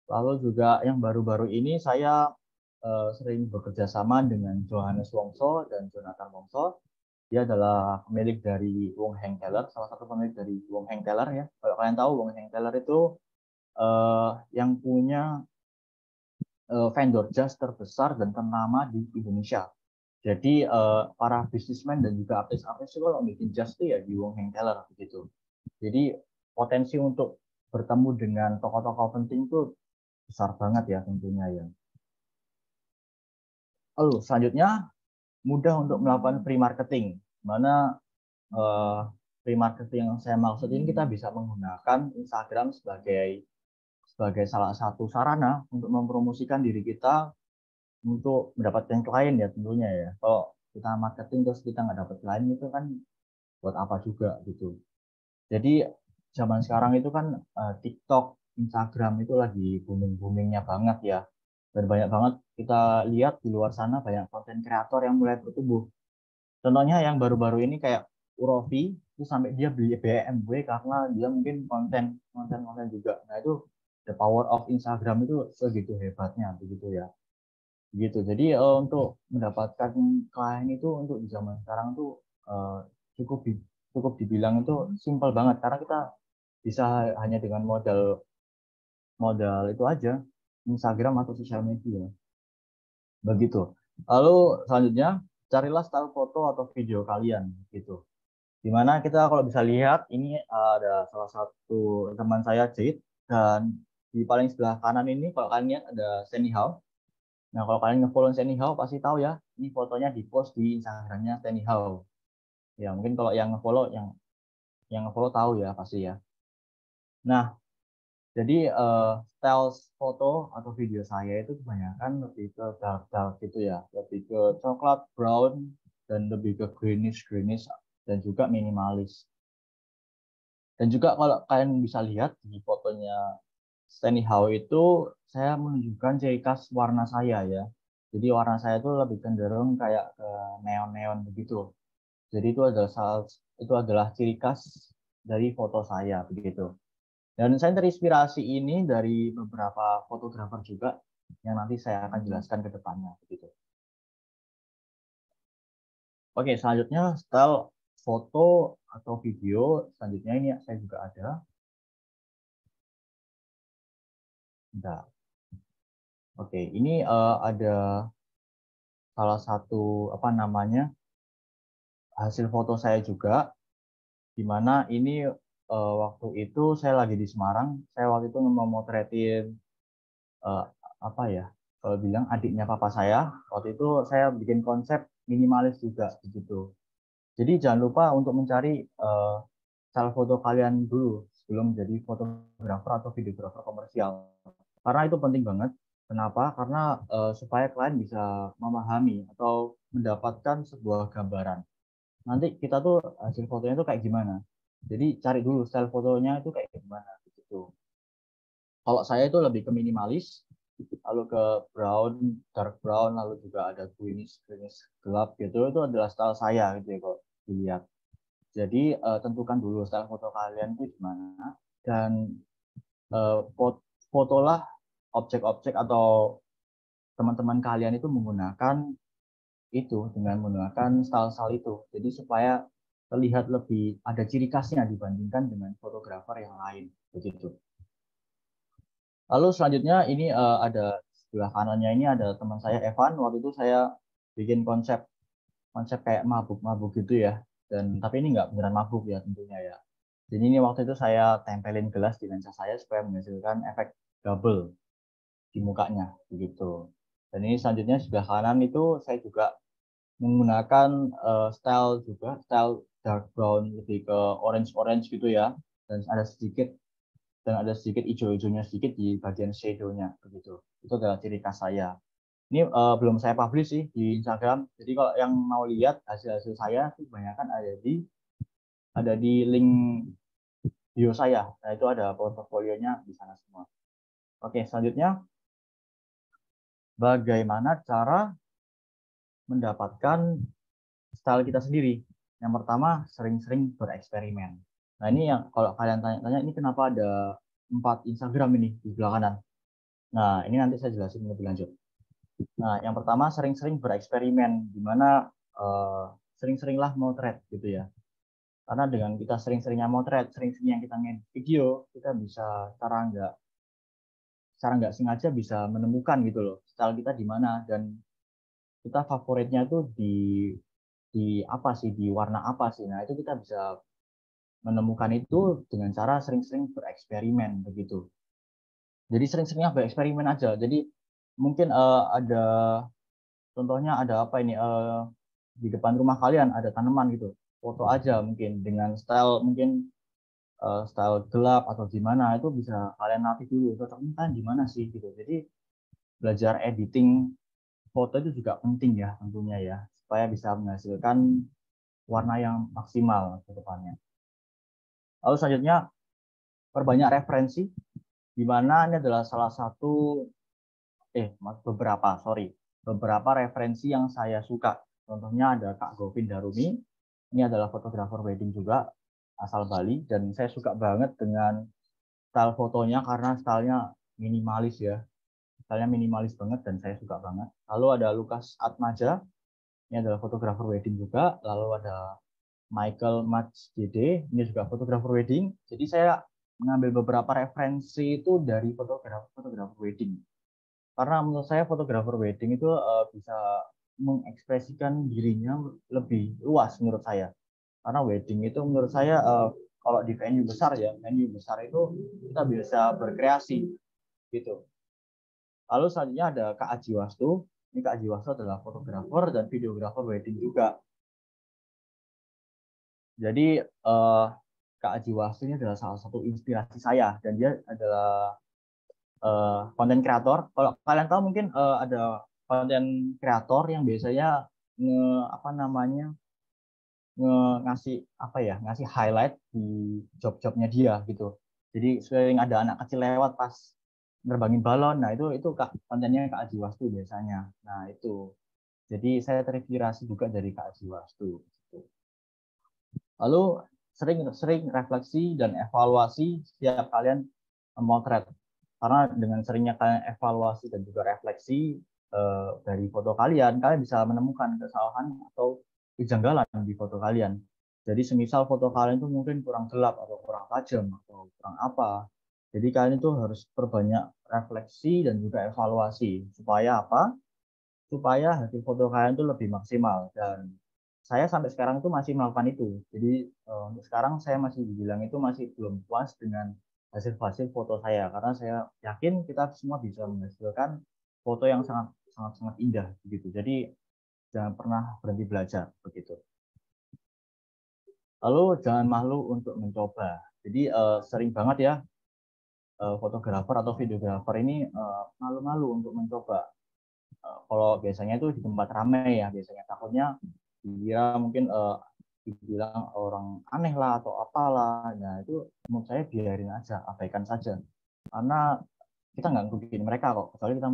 lalu juga yang baru-baru ini saya sering bekerja sama dengan Johannes Wongso dan Jonathan Wongso. Dia adalah pemilik dari Wong Heng Teller, salah satu pemilik dari Wong Heng Teller ya. Kalau kalian tahu Wong Heng Teller itu yang punya vendor jas terbesar dan ternama di Indonesia. Jadi para bisnismen dan juga artis-artis itu kalau bikin jas itu ya di Wong Heng Teller begitu. Jadi potensi untuk bertemu dengan tokoh-tokoh penting itu besar banget ya tentunya ya. Lalu selanjutnya mudah untuk melakukan pre-marketing. Mana pre-marketing yang saya maksud ini kita bisa menggunakan Instagram sebagai salah satu sarana untuk mempromosikan diri kita untuk mendapatkan klien ya tentunya ya. Kalau kita marketing terus kita nggak dapat klien itu kan buat apa juga gitu. Jadi zaman sekarang itu kan TikTok, Instagram itu lagi booming-boomingnya banget ya. Dan banyak banget kita lihat di luar sana banyak konten kreator yang mulai bertumbuh. Contohnya yang baru-baru ini kayak Urofi itu sampai dia beli BMW karena dia mungkin konten juga. Nah itu the power of Instagram itu segitu hebatnya begitu ya. Gitu. Jadi untuk mendapatkan klien itu untuk di zaman sekarang tuh cukup cukup dibilang itu simpel banget karena kita bisa hanya dengan modal modal itu aja Instagram atau sosial media begitu. Lalu selanjutnya carilah style foto atau video kalian gitu. Dimana kita kalau bisa lihat ini ada salah satu teman saya Jade dan di paling sebelah kanan ini kalau kalian lihat ada Sandy Howe. Nah, kalau kalian nge-follow Sandy Howe pasti tahu ya, ini fotonya di-post di Instagramnya Sandy Howe. Ya, mungkin kalau yang nge-follow tahu ya pasti ya. Nah, Jadi style foto atau video saya itu kebanyakan lebih ke dark gitu ya, lebih ke coklat brown dan lebih ke greenish dan juga minimalis. Dan juga kalau kalian bisa lihat di fotonya Stanley Howe itu saya menunjukkan ciri khas warna saya ya. Jadi warna saya itu lebih cenderung kayak ke neon-neon begitu. Jadi itu adalah ciri khas dari foto saya begitu. Dan saya terinspirasi ini dari beberapa fotografer juga yang nanti saya akan jelaskan ke depannya begitu. Oke, selanjutnya style foto atau video selanjutnya ini saya juga ada. Bentar. Oke, ini ada salah satu apa namanya hasil foto saya juga, di mana ini waktu itu saya lagi di Semarang, saya waktu itu mau motretin uh, apa ya, kalau bilang adiknya papa saya. Waktu itu saya bikin konsep minimalis juga begitu. Jadi jangan lupa untuk mencari style foto kalian dulu sebelum jadi fotografer atau videografer komersial. Karena itu penting banget. Kenapa? Karena supaya kalian bisa memahami atau mendapatkan sebuah gambaran. Nanti kita tuh hasil fotonya tuh kayak gimana. Jadi cari dulu style fotonya itu kayak gimana gitu. Kalau saya itu lebih ke minimalis, lalu ke brown, dark brown, lalu juga ada greenish gelap gitu. Itu adalah style saya gitu ya kok dilihat. Jadi tentukan dulu style foto kalian itu gimana dan fotolah objek-objek atau teman-teman kalian itu menggunakan itu dengan menggunakan style-style itu. Jadi supaya terlihat lebih ada ciri khasnya dibandingkan dengan fotografer yang lain begitu. Lalu selanjutnya ini ada sebelah kanannya ini ada teman saya Evan. Waktu itu saya bikin konsep konsep kayak mabuk-mabuk gitu ya. Dan tapi ini nggak beneran mabuk ya tentunya ya. Jadi ini waktu itu saya tempelin gelas di lensa saya supaya menghasilkan efek double di mukanya begitu. Dan ini selanjutnya sebelah kanan itu saya juga menggunakan style dark brown lebih ke orange gitu ya. Dan ada sedikit hijau-hijaunya sedikit di bagian shadow-nya begitu. Itu adalah ciri khas saya. Ini belum saya publish sih di Instagram. Jadi kalau yang mau lihat hasil-hasil saya kebanyakan ada di link bio saya. Nah, itu ada portofolionya di sana semua. Oke, selanjutnya bagaimana cara mendapatkan style kita sendiri? Yang pertama, sering-sering bereksperimen. Nah, ini yang kalau kalian tanya-tanya, ini kenapa ada 4 Instagram ini di sebelah kanan? Nah, ini nanti saya jelasin lebih lanjut. Nah, yang pertama, sering-sering bereksperimen, di mana sering-seringlah motret gitu ya. Karena dengan kita sering-seringnya motret, sering-seringnya kita ngedit video, kita bisa secara nggak sengaja bisa menemukan gitu loh, style kita di mana dan kita favoritnya tuh di apa sih, di warna apa sih. Nah, itu kita bisa menemukan itu dengan cara sering-sering bereksperimen begitu. Jadi sering-seringnya bereksperimen aja. Jadi mungkin ada contohnya ada apa ini di depan rumah kalian ada tanaman gitu. Foto aja mungkin dengan style mungkin style gelap atau gimana itu bisa kalian latih dulu. Cocoknya kan gimana sih gitu. Jadi belajar editing foto itu juga penting ya tentunya ya supaya bisa menghasilkan warna yang maksimal ke depannya. Lalu selanjutnya perbanyak referensi di mana ini adalah salah satu beberapa referensi yang saya suka. Contohnya ada Kak Govin Darumi, ini adalah fotografer wedding juga asal Bali dan saya suka banget dengan style fotonya karena stylenya minimalis ya. Stylenya minimalis banget dan saya suka banget. Lalu ada Lukas Atmaja, ini adalah fotografer wedding juga. Lalu ada Michael Mats JD, ini juga fotografer wedding. Jadi saya mengambil beberapa referensi itu dari fotografer wedding. Karena menurut saya fotografer wedding itu bisa mengekspresikan dirinya lebih luas menurut saya. Karena wedding itu menurut saya kalau di venue besar itu kita bisa berkreasi gitu. Lalu selanjutnya ada Kak Aji Wastu. Ini Kak Aji Wastu adalah fotografer dan videografer wedding juga. Jadi Kak Aji Wastu ini adalah salah satu inspirasi saya, dan dia adalah konten kreator. Kalau kalian tahu mungkin ada konten kreator yang biasanya apa namanya ngasih apa ya, ngasih highlight di job-jobnya dia gitu. Jadi sering ada anak kecil lewat pas nerbangin balon. Nah, itu kontennya Kak Aji Wastu biasanya. Nah, itu. Jadi saya terinspirasi juga dari Kak Aji Wastu. Lalu sering refleksi dan evaluasi setiap kalian memotret. Karena dengan seringnya kalian evaluasi dan juga refleksi dari foto kalian bisa menemukan kesalahan atau kejanggalan di foto kalian. Jadi semisal foto kalian itu mungkin kurang gelap atau kurang tajam atau kurang apa. Jadi kalian itu harus perbanyak refleksi dan juga evaluasi. Supaya apa? Supaya hasil foto kalian itu lebih maksimal. Dan saya sampai sekarang itu masih melakukan itu. Jadi untuk sekarang saya masih dibilang itu masih belum puas dengan hasil-hasil foto saya, karena saya yakin kita semua bisa menghasilkan foto yang sangat indah begitu. Jadi jangan pernah berhenti belajar begitu. Lalu jangan malu untuk mencoba. Jadi sering banget ya fotografer atau videografer ini malu-malu untuk mencoba. Kalau biasanya itu di tempat ramai ya, biasanya takutnya dia mungkin dibilang orang aneh lah atau apalah. Nah, itu menurut saya biarin aja, abaikan saja. Karena kita nggak ngerugiin mereka kok. Kecuali kita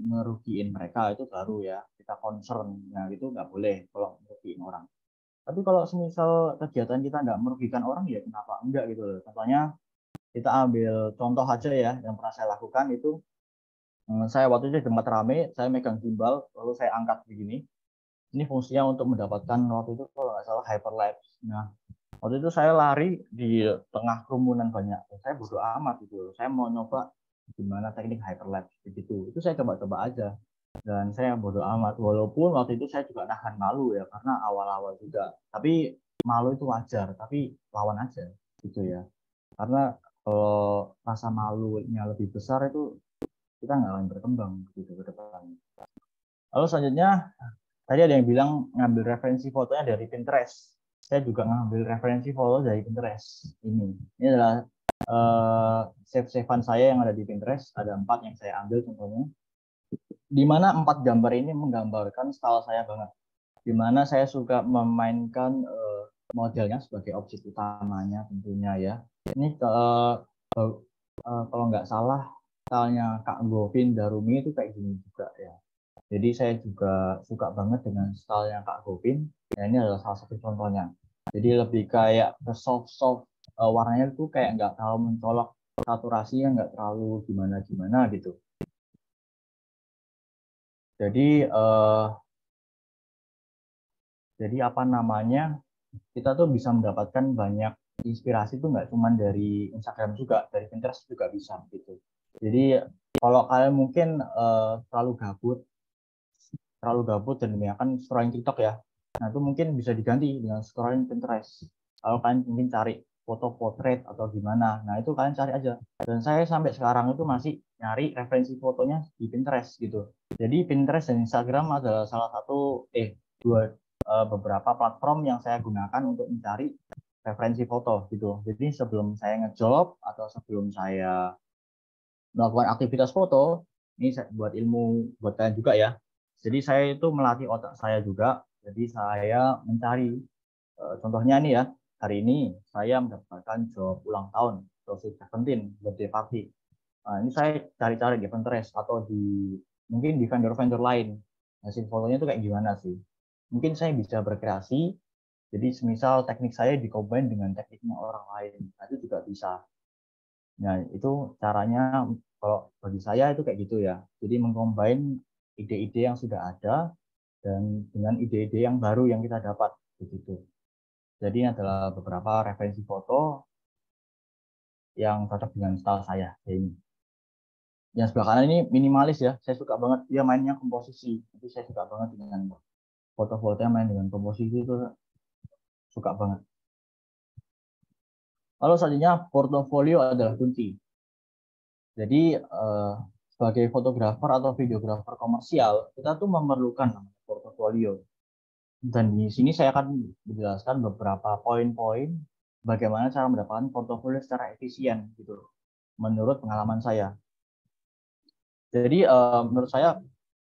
ngerugiin mereka, itu baru ya kita concern. Nah, itu nggak boleh kalau ngerugiin orang. Tapi kalau semisal kegiatan kita nggak merugikan orang, ya kenapa enggak gitu loh. Contohnya kita ambil contoh aja ya, yang pernah saya lakukan itu, saya waktu itu di tempat rame, saya megang gimbal, lalu saya angkat begini. Ini fungsinya untuk mendapatkan waktu itu kalau nggak salah hyperlapse. Nah, waktu itu saya lari di tengah kerumunan banyak. Saya bodo amat gitu. Saya mau nyoba gimana teknik hyperlapse begitu. Itu saya coba-coba aja. Dan saya bodo amat. Walaupun waktu itu saya juga nahan malu ya, karena awal-awal juga. Tapi malu itu wajar, tapi lawan aja gitu ya. Karena kalau rasa malunya lebih besar itu kita nggak akan berkembang gitu ke depan. Lalu selanjutnya, tadi ada yang bilang ngambil referensi fotonya dari Pinterest. Saya juga ngambil referensi foto dari Pinterest. Ini adalah save-savean saya yang ada di Pinterest. Ada 4 yang saya ambil contohnya. Di mana 4 gambar ini menggambarkan style saya banget. Di mana saya suka memainkan modelnya sebagai objek utamanya tentunya ya. Ini kalau nggak salah stylenya Kak Govin Darumi itu kayak gini juga ya. Jadi saya juga suka banget dengan stylenya Kak Govin. Ya, ini adalah salah satu contohnya. Jadi lebih kayak ke soft warnanya itu kayak nggak terlalu mencolok, saturasinya nggak terlalu gimana-gimana gitu. Jadi apa namanya, kita tuh bisa mendapatkan banyak inspirasi tuh nggak cuma dari Instagram juga, dari Pinterest juga bisa gitu. Jadi kalau kalian mungkin terlalu gabut dan kebanyakan scrolling TikTok ya, nah itu mungkin bisa diganti dengan scrolling Pinterest. Kalau kalian mungkin cari foto portrait atau gimana, nah itu kalian cari aja. Dan saya sampai sekarang itu masih nyari referensi fotonya di Pinterest gitu. Jadi Pinterest dan Instagram adalah salah satu beberapa platform yang saya gunakan untuk mencari referensi foto gitu. Jadi sebelum saya ngejob atau sebelum saya melakukan aktivitas foto, ini buat ilmu buat kalian juga ya. Jadi saya itu melatih otak saya juga. Jadi saya mencari, contohnya nih ya, hari ini saya mendapatkan job ulang tahun atau Sweet 17 birthday party. Nah, ini saya cari-cari di Pinterest atau mungkin di vendor-vendor lain. Hasil fotonya itu kayak gimana sih? Mungkin saya bisa berkreasi. Jadi semisal teknik saya dikombin dengan tekniknya orang lain, nah, itu juga bisa. Nah, itu caranya kalau bagi saya itu kayak gitu ya. Jadi mengcombine ide-ide yang sudah ada dan dengan ide-ide yang baru yang kita dapat begitu. Jadi ini adalah beberapa referensi foto yang cocok dengan style saya. Ini. Yang sebelah kanan ini minimalis ya. Saya suka banget dia mainnya komposisi. Jadi saya suka banget dengan foto-foto yang main dengan komposisi itu suka banget. Lalu selanjutnya portofolio adalah kunci. Jadi sebagai fotografer atau videografer komersial, kita tuh memerlukan portofolio. Dan di sini saya akan menjelaskan beberapa poin-poin bagaimana cara mendapatkan portofolio secara efisien gitu menurut pengalaman saya. Jadi menurut saya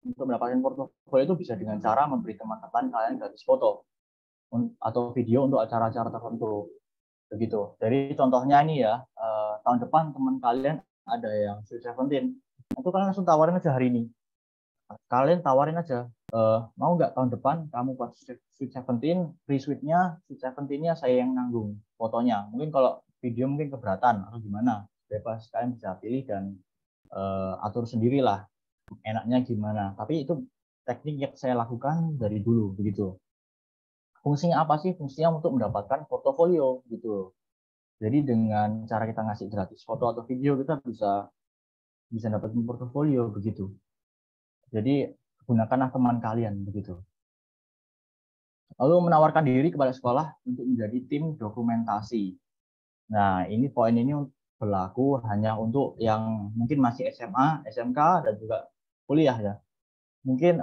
untuk mendapatkan portofolio itu bisa dengan cara memberi teman-teman kalian gratis foto atau video untuk acara-acara tertentu begitu. Jadi contohnya ini ya, tahun depan teman kalian ada yang Sweet Seventeen, itu kalian langsung tawarin aja hari ini. Kalian tawarin aja, mau nggak tahun depan kamu buat Sweet Seventeen, free sweetnya, Sweet Seventeennya saya yang nanggung fotonya. Mungkin kalau video mungkin keberatan atau gimana, bebas kalian bisa pilih dan atur sendirilah enaknya gimana. Tapi itu teknik yang saya lakukan dari dulu begitu. Fungsinya apa sih? Fungsinya untuk mendapatkan portofolio gitu. Jadi dengan cara kita ngasih gratis foto atau video kita bisa bisa dapetin portofolio begitu. Jadi gunakanlah teman kalian begitu. Lalu menawarkan diri kepada sekolah untuk menjadi tim dokumentasi. Nah, ini poin ini berlaku hanya untuk yang mungkin masih SMA, SMK dan juga kuliah ya. Mungkin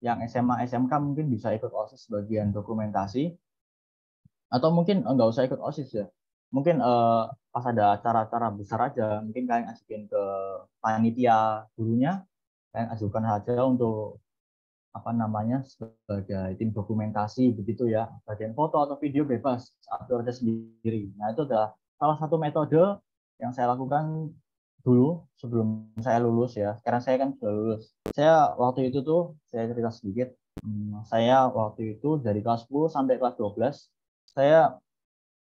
yang SMA, SMK mungkin bisa ikut OSIS bagian dokumentasi atau mungkin nggak usah ikut OSIS ya. Mungkin pas ada acara-acara besar aja, mungkin kalian ajukin ke panitia gurunya, kalian ajukan saja untuk apa namanya sebagai tim dokumentasi begitu ya. Bagian foto atau video bebas, atur aja sendiri. Nah itu adalah salah satu metode yang saya lakukan dulu sebelum saya lulus ya. Sekarang saya kan sudah lulus. Saya waktu itu tuh, saya cerita sedikit, saya waktu itu dari kelas 10 sampai kelas 12, saya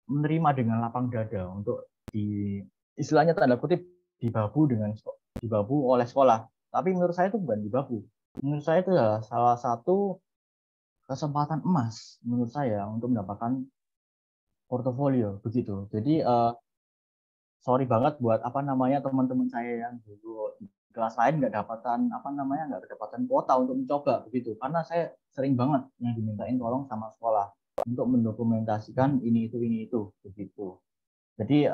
menerima dengan lapang dada untuk istilahnya tanda kutip dibabu dibabu oleh sekolah. Tapi menurut saya itu bukan dibabu. Menurut saya itu adalah salah satu kesempatan emas menurut saya untuk mendapatkan portofolio begitu. Jadi sorry banget buat apa namanya teman-teman saya yang dulu di kelas lain nggak dapatan apa namanya nggak kedapatan kuota untuk mencoba begitu. Karena saya sering banget yang dimintain tolong sama sekolah untuk mendokumentasikan ini itu begitu. Jadi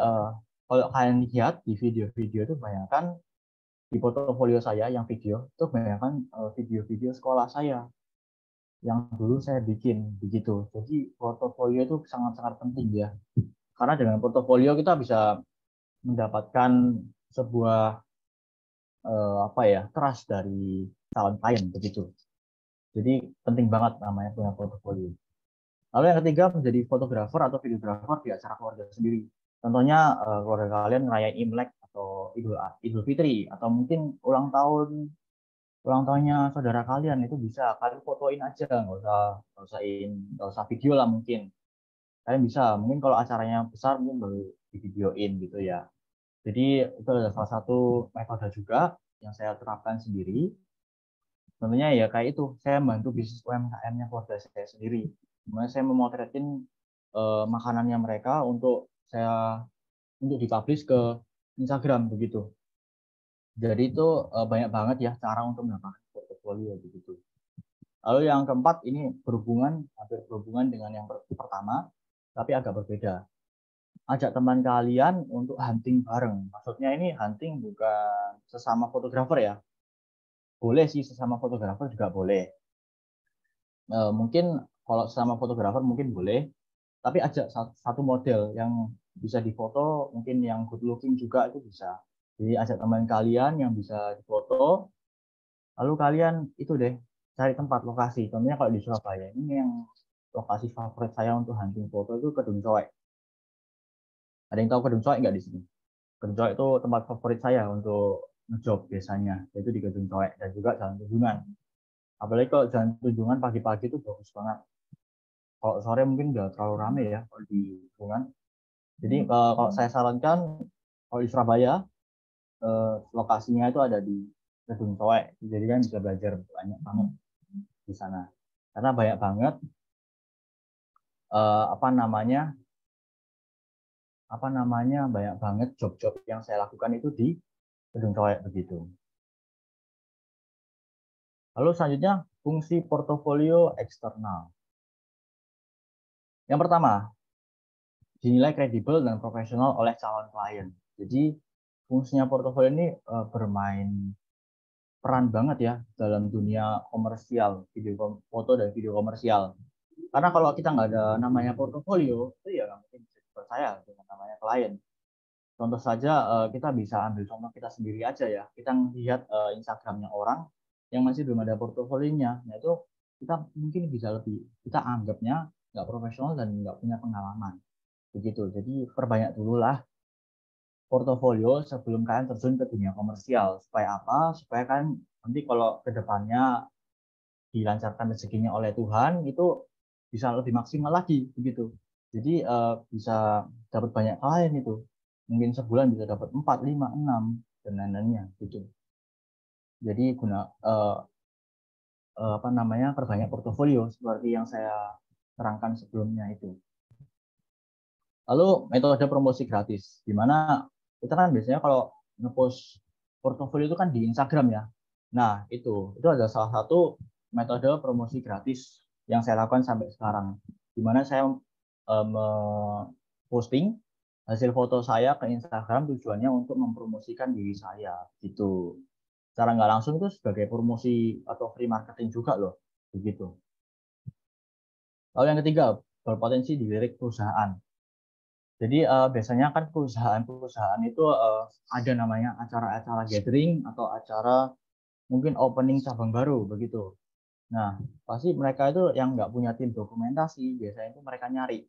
kalau kalian lihat di video-video itu kebanyakan di portofolio saya yang video itu kebanyakan video-video sekolah saya yang dulu saya bikin begitu. Jadi portofolio itu sangat-sangat penting ya. Karena dengan portofolio kita bisa mendapatkan sebuah apa ya trust dari calon klien begitu. Jadi penting banget namanya punya portofolio. Lalu yang ketiga menjadi fotografer atau videografer di acara keluarga sendiri. Contohnya keluarga kalian ngerayain Imlek atau Idul Fitri atau mungkin ulang tahunnya saudara kalian itu bisa kalian fotoin aja nggak usah video lah mungkin kalian bisa mungkin kalau acaranya besar mungkin baru di videoin gitu ya. Jadi itu adalah salah satu metode juga yang saya terapkan sendiri. Tentunya ya kayak itu, saya bantu bisnis UMKM-nya keluarga saya sendiri. Dimana saya memotretin makanannya mereka untuk dipublish ke Instagram begitu. Jadi itu banyak banget ya cara untuk mendapatkan portofolio begitu. Lalu yang keempat ini hampir berhubungan dengan yang pertama, tapi agak berbeda. Ajak teman kalian untuk hunting bareng. Maksudnya ini hunting bukan sesama fotografer ya. Boleh sih sesama fotografer juga boleh. Mungkin kalau sesama fotografer mungkin boleh, tapi ajak satu model yang bisa difoto, mungkin yang good looking juga itu bisa. Jadi ajak teman kalian yang bisa difoto, lalu kalian itu deh cari tempat lokasi. Contohnya kalau di Surabaya ini yang lokasi favorit saya untuk hunting foto itu Kedung Coek. Ada yang tahu Kedung Coek nggak di sini? Kedung Coek itu tempat favorit saya untuk ngejob biasanya, yaitu di Kedung Coek dan juga Jalan Tunjungan. Apalagi kalau Jalan Tunjungan pagi-pagi itu bagus banget. Kalau sore mungkin udah terlalu rame ya kalau di Tunjungan. Jadi kalau saya sarankan kalau di Surabaya lokasinya itu ada di Kedung Coek. Jadi kan bisa belajar banyak banget di sana. Karena banyak banget apa namanya banyak banget job-job yang saya lakukan itu di Kedung Coek begitu. Lalu selanjutnya fungsi portofolio eksternal. Yang pertama, dinilai kredibel dan profesional oleh calon klien. Jadi fungsinya portofolio ini bermain peran banget ya dalam dunia komersial, foto dan video komersial. Karena kalau kita nggak ada namanya portofolio, itu ya nggak mungkin percaya dengan namanya klien. Contoh saja kita bisa ambil contoh kita sendiri aja ya. Kita lihat Instagramnya orang yang masih belum ada portofolionya, nah itu kita mungkin bisa lebih kita anggapnya nggak profesional dan nggak punya pengalaman begitu. Jadi perbanyak dulu lah portofolio sebelum kalian terjun ke dunia komersial. Supaya apa? Supaya kan nanti kalau kedepannya dilancarkan rezekinya oleh Tuhan itu bisa lebih maksimal lagi begitu. Jadi bisa dapat banyak klien itu. Mungkin sebulan bisa dapat 4, 5, 6 dan lain-lainnya gitu. Jadi guna apa namanya perbanyak portofolio seperti yang saya terangkan sebelumnya itu. Lalu metode promosi gratis, di mana kita kan biasanya kalau ngepost portofolio itu kan di Instagram ya. Nah itu adalah salah satu metode promosi gratis yang saya lakukan sampai sekarang, di mana saya posting hasil foto saya ke Instagram tujuannya untuk mempromosikan diri saya gitu. Cara nggak langsung itu sebagai promosi atau free marketing juga loh, begitu. Lalu yang ketiga, berpotensi dilirik perusahaan. Jadi biasanya kan perusahaan-perusahaan itu ada namanya acara-acara gathering atau acara mungkin opening cabang baru begitu. Nah, pasti mereka itu yang nggak punya tim dokumentasi, biasanya itu mereka nyari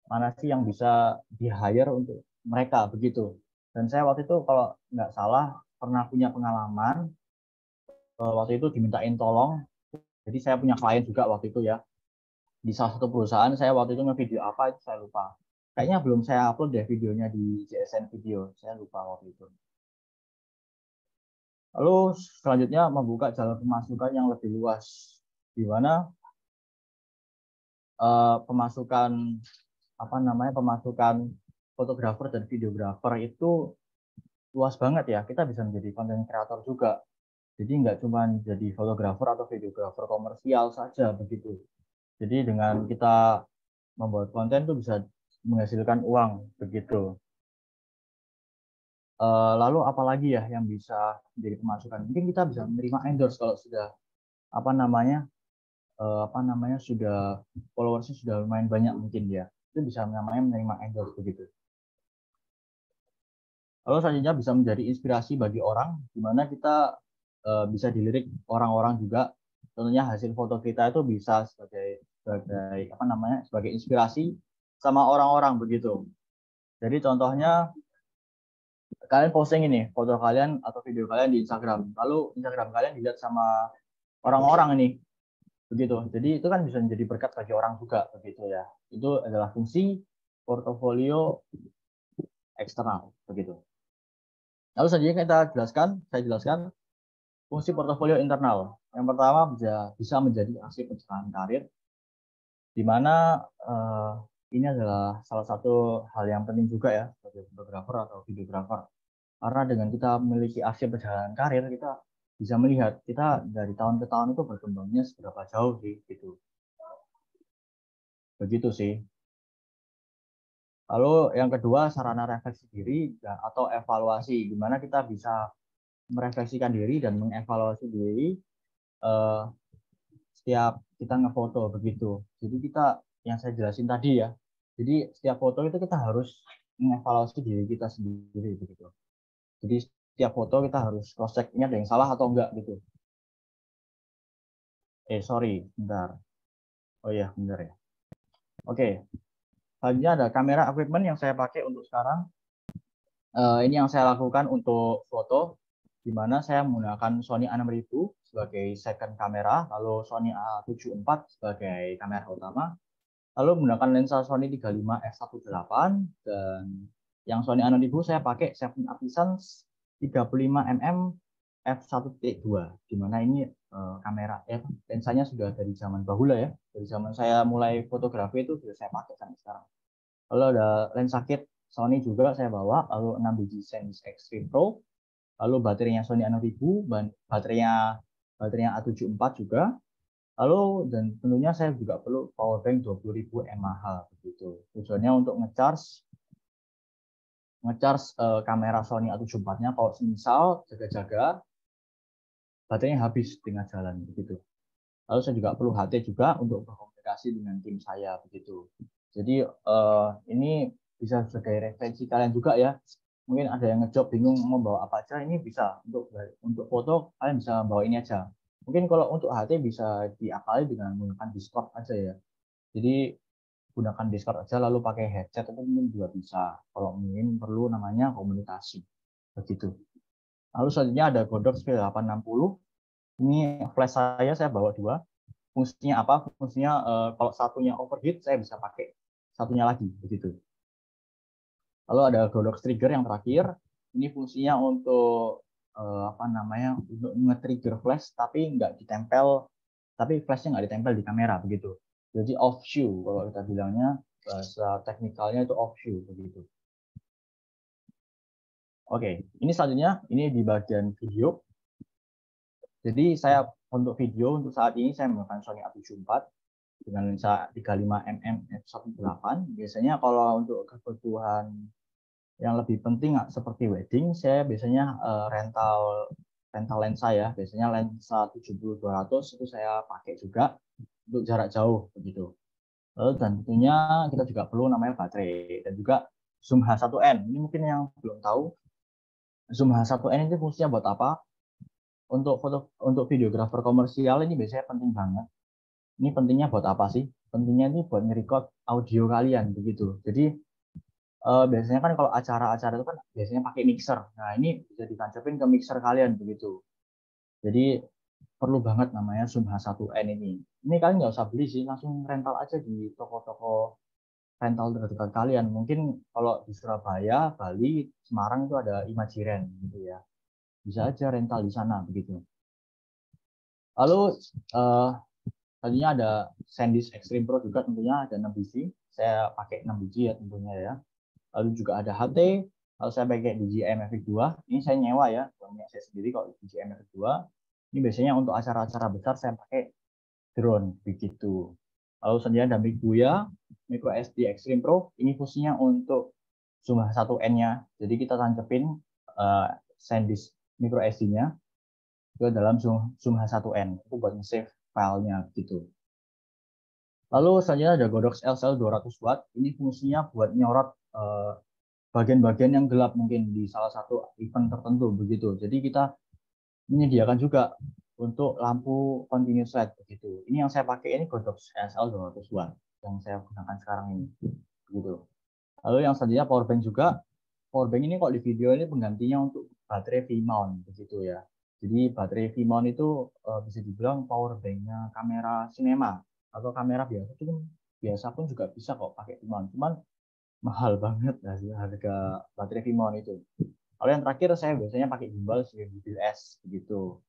mana sih yang bisa di-hire untuk mereka begitu. Dan saya waktu itu kalau nggak salah pernah punya pengalaman waktu itu dimintain tolong. Jadi saya punya klien juga waktu itu ya. Di salah satu perusahaan saya waktu itu nge-video apa itu saya lupa. Kayaknya belum saya upload deh videonya di JSN Video. Saya lupa waktu itu. Lalu selanjutnya membuka jalur pemasukan yang lebih luas. Di mana pemasukan pemasukan fotografer dan videografer itu luas banget ya. Kita bisa menjadi konten kreator juga. Jadi nggak cuma jadi fotografer atau videografer komersial saja begitu. Jadi dengan kita membuat konten itu bisa menghasilkan uang begitu. Lalu apalagi ya yang bisa menjadi pemasukan? Mungkin kita bisa menerima endorse kalau sudah sudah followersnya sudah lumayan banyak mungkin ya. Itu bisa namanya menerima endorse begitu. Lalu selanjutnya bisa menjadi inspirasi bagi orang, di mana kita bisa dilirik orang-orang juga. Tentunya hasil foto kita itu bisa sebagai inspirasi sama orang-orang begitu. Jadi contohnya kalian posting ini foto kalian atau video kalian di Instagram, lalu Instagram kalian dilihat sama orang-orang ini begitu. Jadi itu kan bisa menjadi berkat bagi orang juga begitu ya. Itu adalah fungsi portofolio eksternal begitu. Lalu selanjutnya saya jelaskan fungsi portofolio internal. Yang pertama bisa menjadi aksi pencerahan karir, di mana ini adalah salah satu hal yang penting juga ya sebagai fotografer atau videografer. Karena dengan kita memiliki aksi perjalanan karir, kita bisa melihat kita dari tahun ke tahun itu berkembangnya seberapa jauh sih gitu. Begitu sih. Lalu yang kedua sarana refleksi diri atau evaluasi, di mana kita bisa merefleksikan diri dan mengevaluasi diri setiap kita ngefoto begitu. Jadi kita yang saya jelasin tadi ya. Jadi setiap foto itu kita harus mengevaluasi diri kita sendiri begitu. Jadi setiap foto kita harus cross check ini ada yang salah atau enggak gitu. Sorry, bentar. Oh iya, bentar ya. Oke. Selanjutnya ada kamera equipment yang saya pakai untuk sekarang. Ini yang saya lakukan untuk foto, di mana saya menggunakan Sony A6000 sebagai second kamera, lalu Sony A74 sebagai kamera utama, lalu menggunakan lensa Sony 35 f1.8, dan yang Sony A6000 saya pakai 7 Aptison 35mm f1.2, di mana ini kamera lensanya sudah dari zaman bahula ya, dari zaman saya mulai fotografi itu sudah saya pakai sampai sekarang. Lalu ada lensa kit Sony juga saya bawa, lalu 6 biji Sense Extreme Pro, lalu baterainya Sony A6000, baterainya A74 juga, lalu dan tentunya saya juga perlu power bank 20.000 mAh begitu. Tujuannya untuk ngecharge kamera Sony A74-nya kalau semisal jaga-jaga baterainya habis tengah jalan begitu. Lalu saya juga perlu HT juga untuk berkomunikasi dengan tim saya begitu. Jadi ini bisa sebagai referensi kalian juga ya. Mungkin ada yang ngejob bingung mau bawa apa aja, ini bisa untuk foto kalian bisa bawa ini aja. Mungkin kalau untuk HT bisa diakali dengan menggunakan Discord aja ya. Jadi gunakan Discord aja lalu pakai headset itu mungkin juga bisa. Kalau mungkin perlu namanya komunikasi begitu. Lalu selanjutnya ada Godox V860. Ini flash saya bawa dua. Fungsinya apa? Fungsinya kalau satunya overheat saya bisa pakai satunya lagi begitu. Lalu ada Godox Trigger yang terakhir. Ini fungsinya untuk apa namanya? Untuk nge-trigger flash tapi nggak ditempel, tapi flashnya nggak ditempel di kamera begitu. Jadi off shoe kalau kita bilangnya, bahasa teknikalnya itu off shoe begitu. Oke, ini selanjutnya ini di bagian video. Jadi saya untuk video untuk saat ini saya menggunakan Sony A74 dengan lensa 35mm f1.8. Biasanya kalau untuk kebutuhan yang lebih penting seperti wedding, saya biasanya rental lensa ya. Biasanya lensa 70-200 itu saya pakai juga untuk jarak jauh begitu. Lalu dan tentunya kita juga perlu namanya baterai dan juga zoom H1n. Ini mungkin yang belum tahu, zoom H1n itu fungsinya buat apa? Untuk foto, untuk videografer komersial ini biasanya penting banget. Ini pentingnya buat apa sih? Pentingnya ini buat nge-record audio kalian begitu. Jadi biasanya kan kalau acara-acara itu kan biasanya pakai mixer. Nah ini bisa ditancapin ke mixer kalian begitu. Jadi perlu banget namanya Zoom H1n ini. Ini kalian nggak usah beli sih, langsung rental aja di toko-toko rental terdekat kalian. Mungkin kalau di Surabaya, Bali, Semarang itu ada Imajiren gitu ya. Bisa aja rental di sana begitu. Lalu tadinya ada SanDisk Extreme Pro juga tentunya ada 6 biji. Saya pakai 6 biji ya tentunya ya. Lalu juga ada HT, lalu saya pakai DJI Mavic 2. Ini saya nyewa ya, punya saya sendiri kalau DJI Mavic 2. Ini biasanya untuk acara-acara besar saya pakai drone begitu. Lalu selanjutnya ada Mic Buya Micro SD Extreme Pro. Ini fungsinya untuk Zoom H1n-nya. Jadi kita tancapin SanDisk micro SD-nya ke dalam Zoom H1n. Itu buat nge-save filenya gitu. Lalu selanjutnya ada Godox LCL 200 watt. Ini fungsinya buat nyorot bagian-bagian yang gelap mungkin di salah satu event tertentu begitu. Jadi kita menyediakan juga untuk lampu continuous light begitu. Ini yang saya pakai ini Godox SL 200 watt yang saya gunakan sekarang ini begitu. Lalu yang selanjutnya power bank juga. Power bank ini kok di video ini penggantinya untuk baterai V-mount begitu ya. Jadi baterai V-mount itu bisa dibilang power banknya kamera sinema atau kamera biasa pun juga bisa kok pakai V-mount. Cuman mahal banget harga baterai V-mount itu. Kalau yang terakhir saya biasanya pakai gimbal Xeon Mobil S begitu.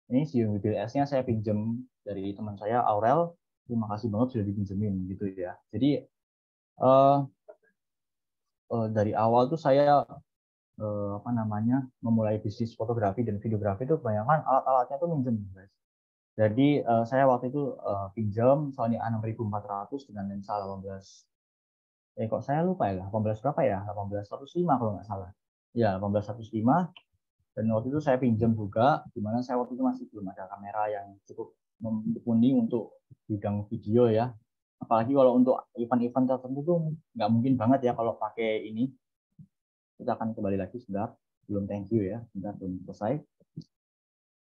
Ini Xeon Mobil S-nya saya pinjam dari teman saya Aurel. Terima kasih banget sudah dipinjemin gitu ya. Jadi dari awal tuh saya apa namanya memulai bisnis fotografi dan videografi itu kebanyakan alat-alatnya tuh minjem guys. Jadi saya waktu itu pinjam Sony A6400 dengan lensa 18 kok saya lupa ya 18 berapa ya 18-105 kalau nggak salah ya 18-105. Dan waktu itu saya pinjam juga, di mana saya waktu itu masih belum ada kamera yang cukup mumpuni untuk bidang video ya. Apalagi kalau untuk event-event tertentu tuh nggak mungkin banget ya kalau pakai ini. Kita akan kembali lagi sebentar, belum thank you ya, sebentar belum selesai.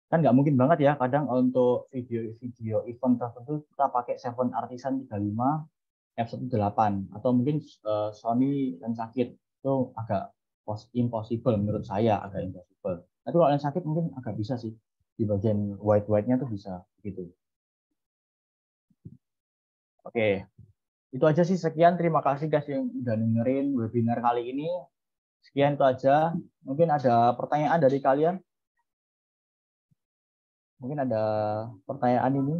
Kan nggak mungkin banget ya, kadang untuk video event tertentu kita pakai Seven Artisan 35 f1.8 atau mungkin Sony lensa kit itu agak impossible menurut saya, agak impossible. Tapi kalau lensa kit mungkin agak bisa sih, di bagian white-nya tuh bisa gitu. Oke, itu aja sih, sekian, terima kasih guys yang udah dengerin webinar kali ini. Sekian itu aja, mungkin ada pertanyaan dari kalian, mungkin ada pertanyaan ini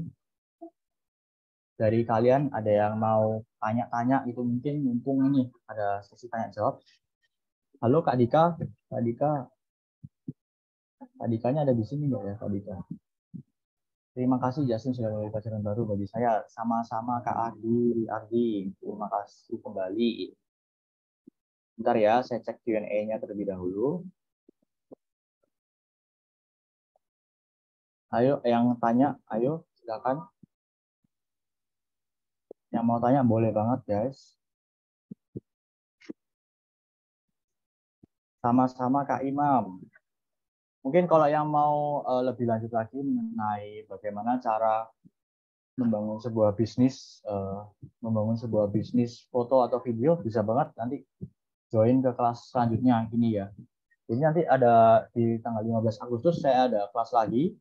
dari kalian, ada yang mau tanya-tanya itu mungkin mumpung ini ada sesi tanya jawab. Halo Kak Dika, Kak Dika, Kak Dikanya ada di sini nggak ya Kak Dika? Terima kasih Jasin sudah memulai pelajaran baru bagi saya. Sama-sama Kak Ardi. Terima kasih kembali. Bentar ya, saya cek Q&A-nya terlebih dahulu. Ayo, yang tanya, ayo silakan. Yang mau tanya boleh banget guys. Sama-sama Kak Imam. Mungkin kalau yang mau lebih lanjut lagi mengenai bagaimana cara membangun sebuah bisnis foto atau video, bisa banget nanti join ke kelas selanjutnya ini ya. Jadi nanti ada di tanggal 15 Agustus saya ada kelas lagi,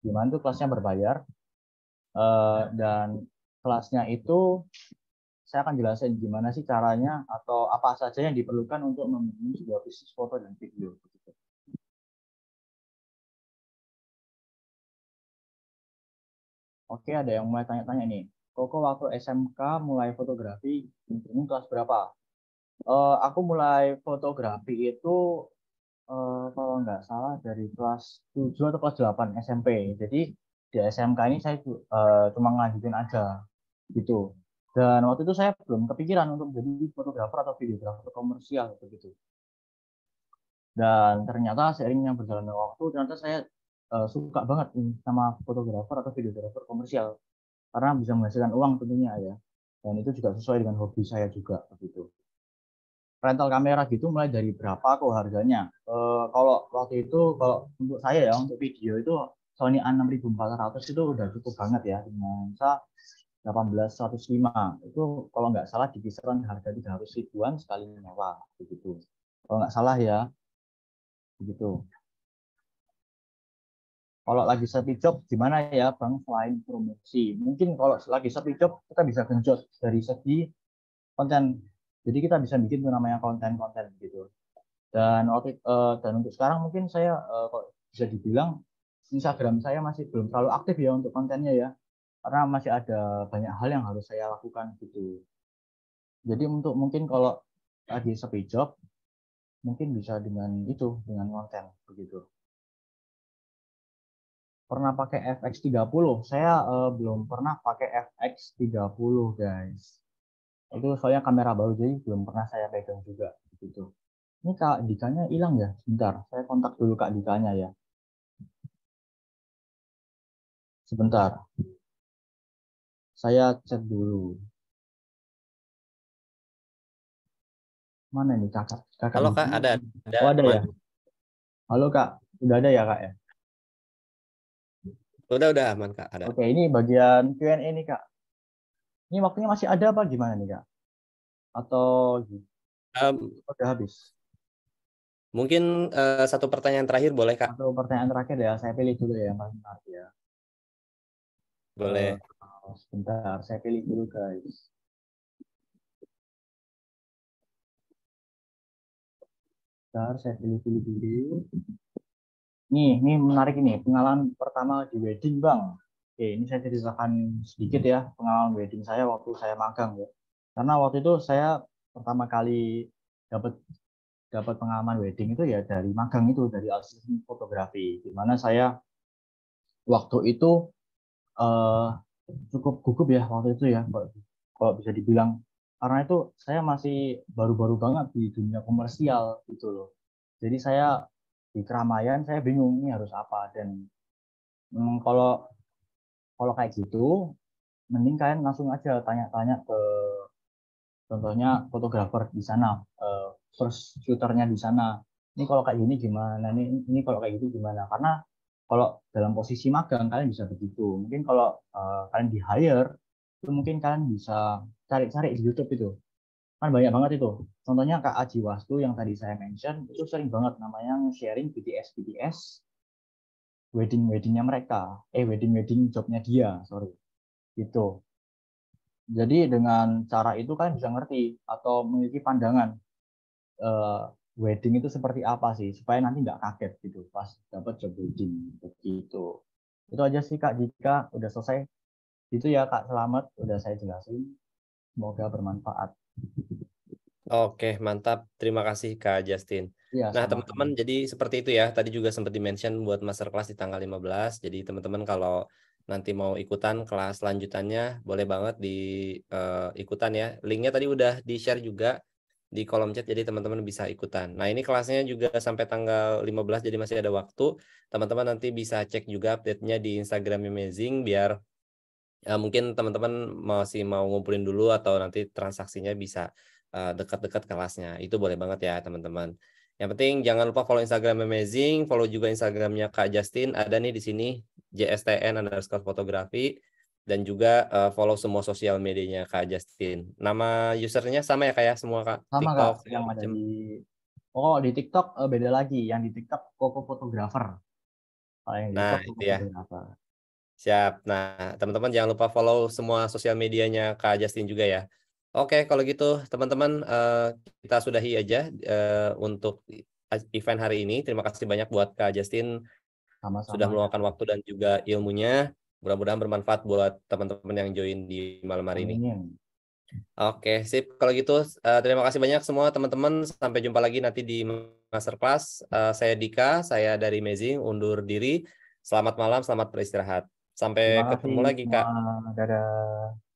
di mana tuh kelasnya berbayar. Dan kelasnya itu saya akan jelasin gimana sih caranya atau apa saja yang diperlukan untuk membangun sebuah bisnis foto dan video. Oke, ada yang mulai tanya-tanya nih. Koko waktu SMK mulai fotografi, ini kelas berapa? Aku mulai fotografi itu kalau nggak salah dari kelas 7 atau kelas 8 SMP. Jadi di SMK ini saya cuma ngelanjutin aja gitu. Dan waktu itu saya belum kepikiran untuk menjadi fotografer atau videografer komersial begitu. Dan ternyata seiringnya berjalannya waktu, ternyata saya suka banget sama fotografer atau videografer komersial karena bisa menghasilkan uang tentunya ya. Dan itu juga sesuai dengan hobi saya juga begitu. Rental kamera gitu mulai dari berapa kok harganya? Kalau waktu itu kalau untuk saya ya untuk video itu Sony A6400 itu udah cukup banget ya dengan 18105 itu kalau nggak salah di kisaran harga 300 ribuan sekali nyewa begitu. Kalau nggak salah ya begitu. Kalau lagi sepi job gimana ya Bang selain promosi? Mungkin kalau lagi sepi job kita bisa genjot dari segi konten. Jadi kita bisa bikin tuh namanya konten-konten gitu. Dan untuk sekarang mungkin saya kok bisa dibilang Instagram saya masih belum terlalu aktif ya untuk kontennya ya. Karena masih ada banyak hal yang harus saya lakukan gitu. Jadi untuk mungkin kalau lagi sepi job mungkin bisa dengan konten begitu. Pernah pakai FX30? Saya belum pernah pakai FX30 guys. Itu soalnya kamera baru jadi belum pernah saya pegang juga gitu. Ini Kak Dikanya hilang ya? Sebentar, saya kontak dulu Kak Dikanya ya. Sebentar, saya cek dulu. Mana nih kakak? Kakak Halo Kak, Dikanya? ada Oh ada aman. ya? Halo Kak, udah ada ya Kak ya? Udah aman Kak, ada. Oke, ini bagian Q&A nih Kak. Ini waktunya masih ada apa gimana nih Kak? Atau Em, udah habis? Mungkin satu pertanyaan terakhir boleh Kak? Atau pertanyaan terakhir ya, saya pilih dulu ya Mas Nar ya. Eh, Boleh. Sebentar, saya pilih dulu guys. Sebentar, saya pilih dulu. Ini menarik ini, pengalaman pertama di wedding Bang. Oke, ini saya ceritakan sedikit ya, pengalaman wedding saya waktu saya magang ya. Karena waktu itu saya pertama kali dapat dapat pengalaman wedding itu ya dari magang itu, dari asisten fotografi. Di mana saya waktu itu eh, cukup gugup ya waktu itu ya, kalau bisa dibilang. Karena itu saya masih baru-baru banget di dunia komersial gitu loh. Jadi saya di keramaian saya bingung ini harus apa dan kalau kalau kayak gitu mending kalian langsung aja tanya-tanya ke contohnya fotografer di sana, first shooternya di sana. Ini kalau kayak gini gimana? Ini kalau kayak gitu gimana? Karena kalau dalam posisi magang kalian bisa begitu. Mungkin kalau kalian di hire itu mungkin kalian bisa cari-cari di YouTube itu. Kan banyak banget itu. Contohnya Kak Aji Wastu yang tadi saya mention itu sering banget namanya sharing BTS weddingnya mereka, wedding jobnya dia, sorry, gitu. Jadi dengan cara itu kan bisa ngerti atau memiliki pandangan eh, wedding itu seperti apa sih supaya nanti nggak kaget gitu pas dapat job wedding begitu. Itu aja sih Kak Jika udah selesai. Itu ya Kak, selamat udah saya jelasin. Semoga bermanfaat. Oke, mantap. Terima kasih Kak Justin. Iya, Nah, sama-sama. teman-teman, jadi seperti itu ya. Tadi juga sempat di-mention buat masterclass di tanggal 15. Jadi teman-teman kalau nanti mau ikutan kelas lanjutannya, boleh banget di ikutan ya. Linknya tadi udah di-share juga di kolom chat, jadi teman-teman bisa ikutan. Nah, ini kelasnya juga sampai tanggal 15, jadi masih ada waktu. Teman-teman nanti bisa cek juga update-nya di Instagram Amazing, biar mungkin teman-teman masih mau ngumpulin dulu atau nanti transaksinya bisa dekat-dekat kelasnya. Itu boleh banget ya teman-teman. Yang penting jangan lupa follow Instagram Amazing, follow juga Instagramnya Kak Justin, ada nih di sini JSTN_fotografi, dan juga follow semua sosial medianya Kak Justin. Nama usernya sama ya Kak ya, semua Kak? Sama Kak, TikTok segala yang ada macam. di di TikTok beda lagi. Yang di TikTok Koko Fotografer. Kalau yang di Nah, TikTok itu Koko ya. Fotografer. Siap. Nah, teman-teman jangan lupa follow semua sosial medianya Kak Justin juga ya. Oke, kalau gitu teman-teman kita sudahi aja untuk event hari ini. Terima kasih banyak buat Kak Justin sudah Sama-sama Kak. meluangkan waktu dan juga ilmunya. Mudah-mudahan bermanfaat buat teman-teman yang join di malam hari ini. Amin. Oke, sip. Kalau gitu terima kasih banyak semua teman-teman. Sampai jumpa lagi nanti di masterclass. Saya Dika, saya dari Amazing, undur diri. Selamat malam, selamat beristirahat. Terima Sampai kasih ketemu lagi, semua. Kak. Dadah.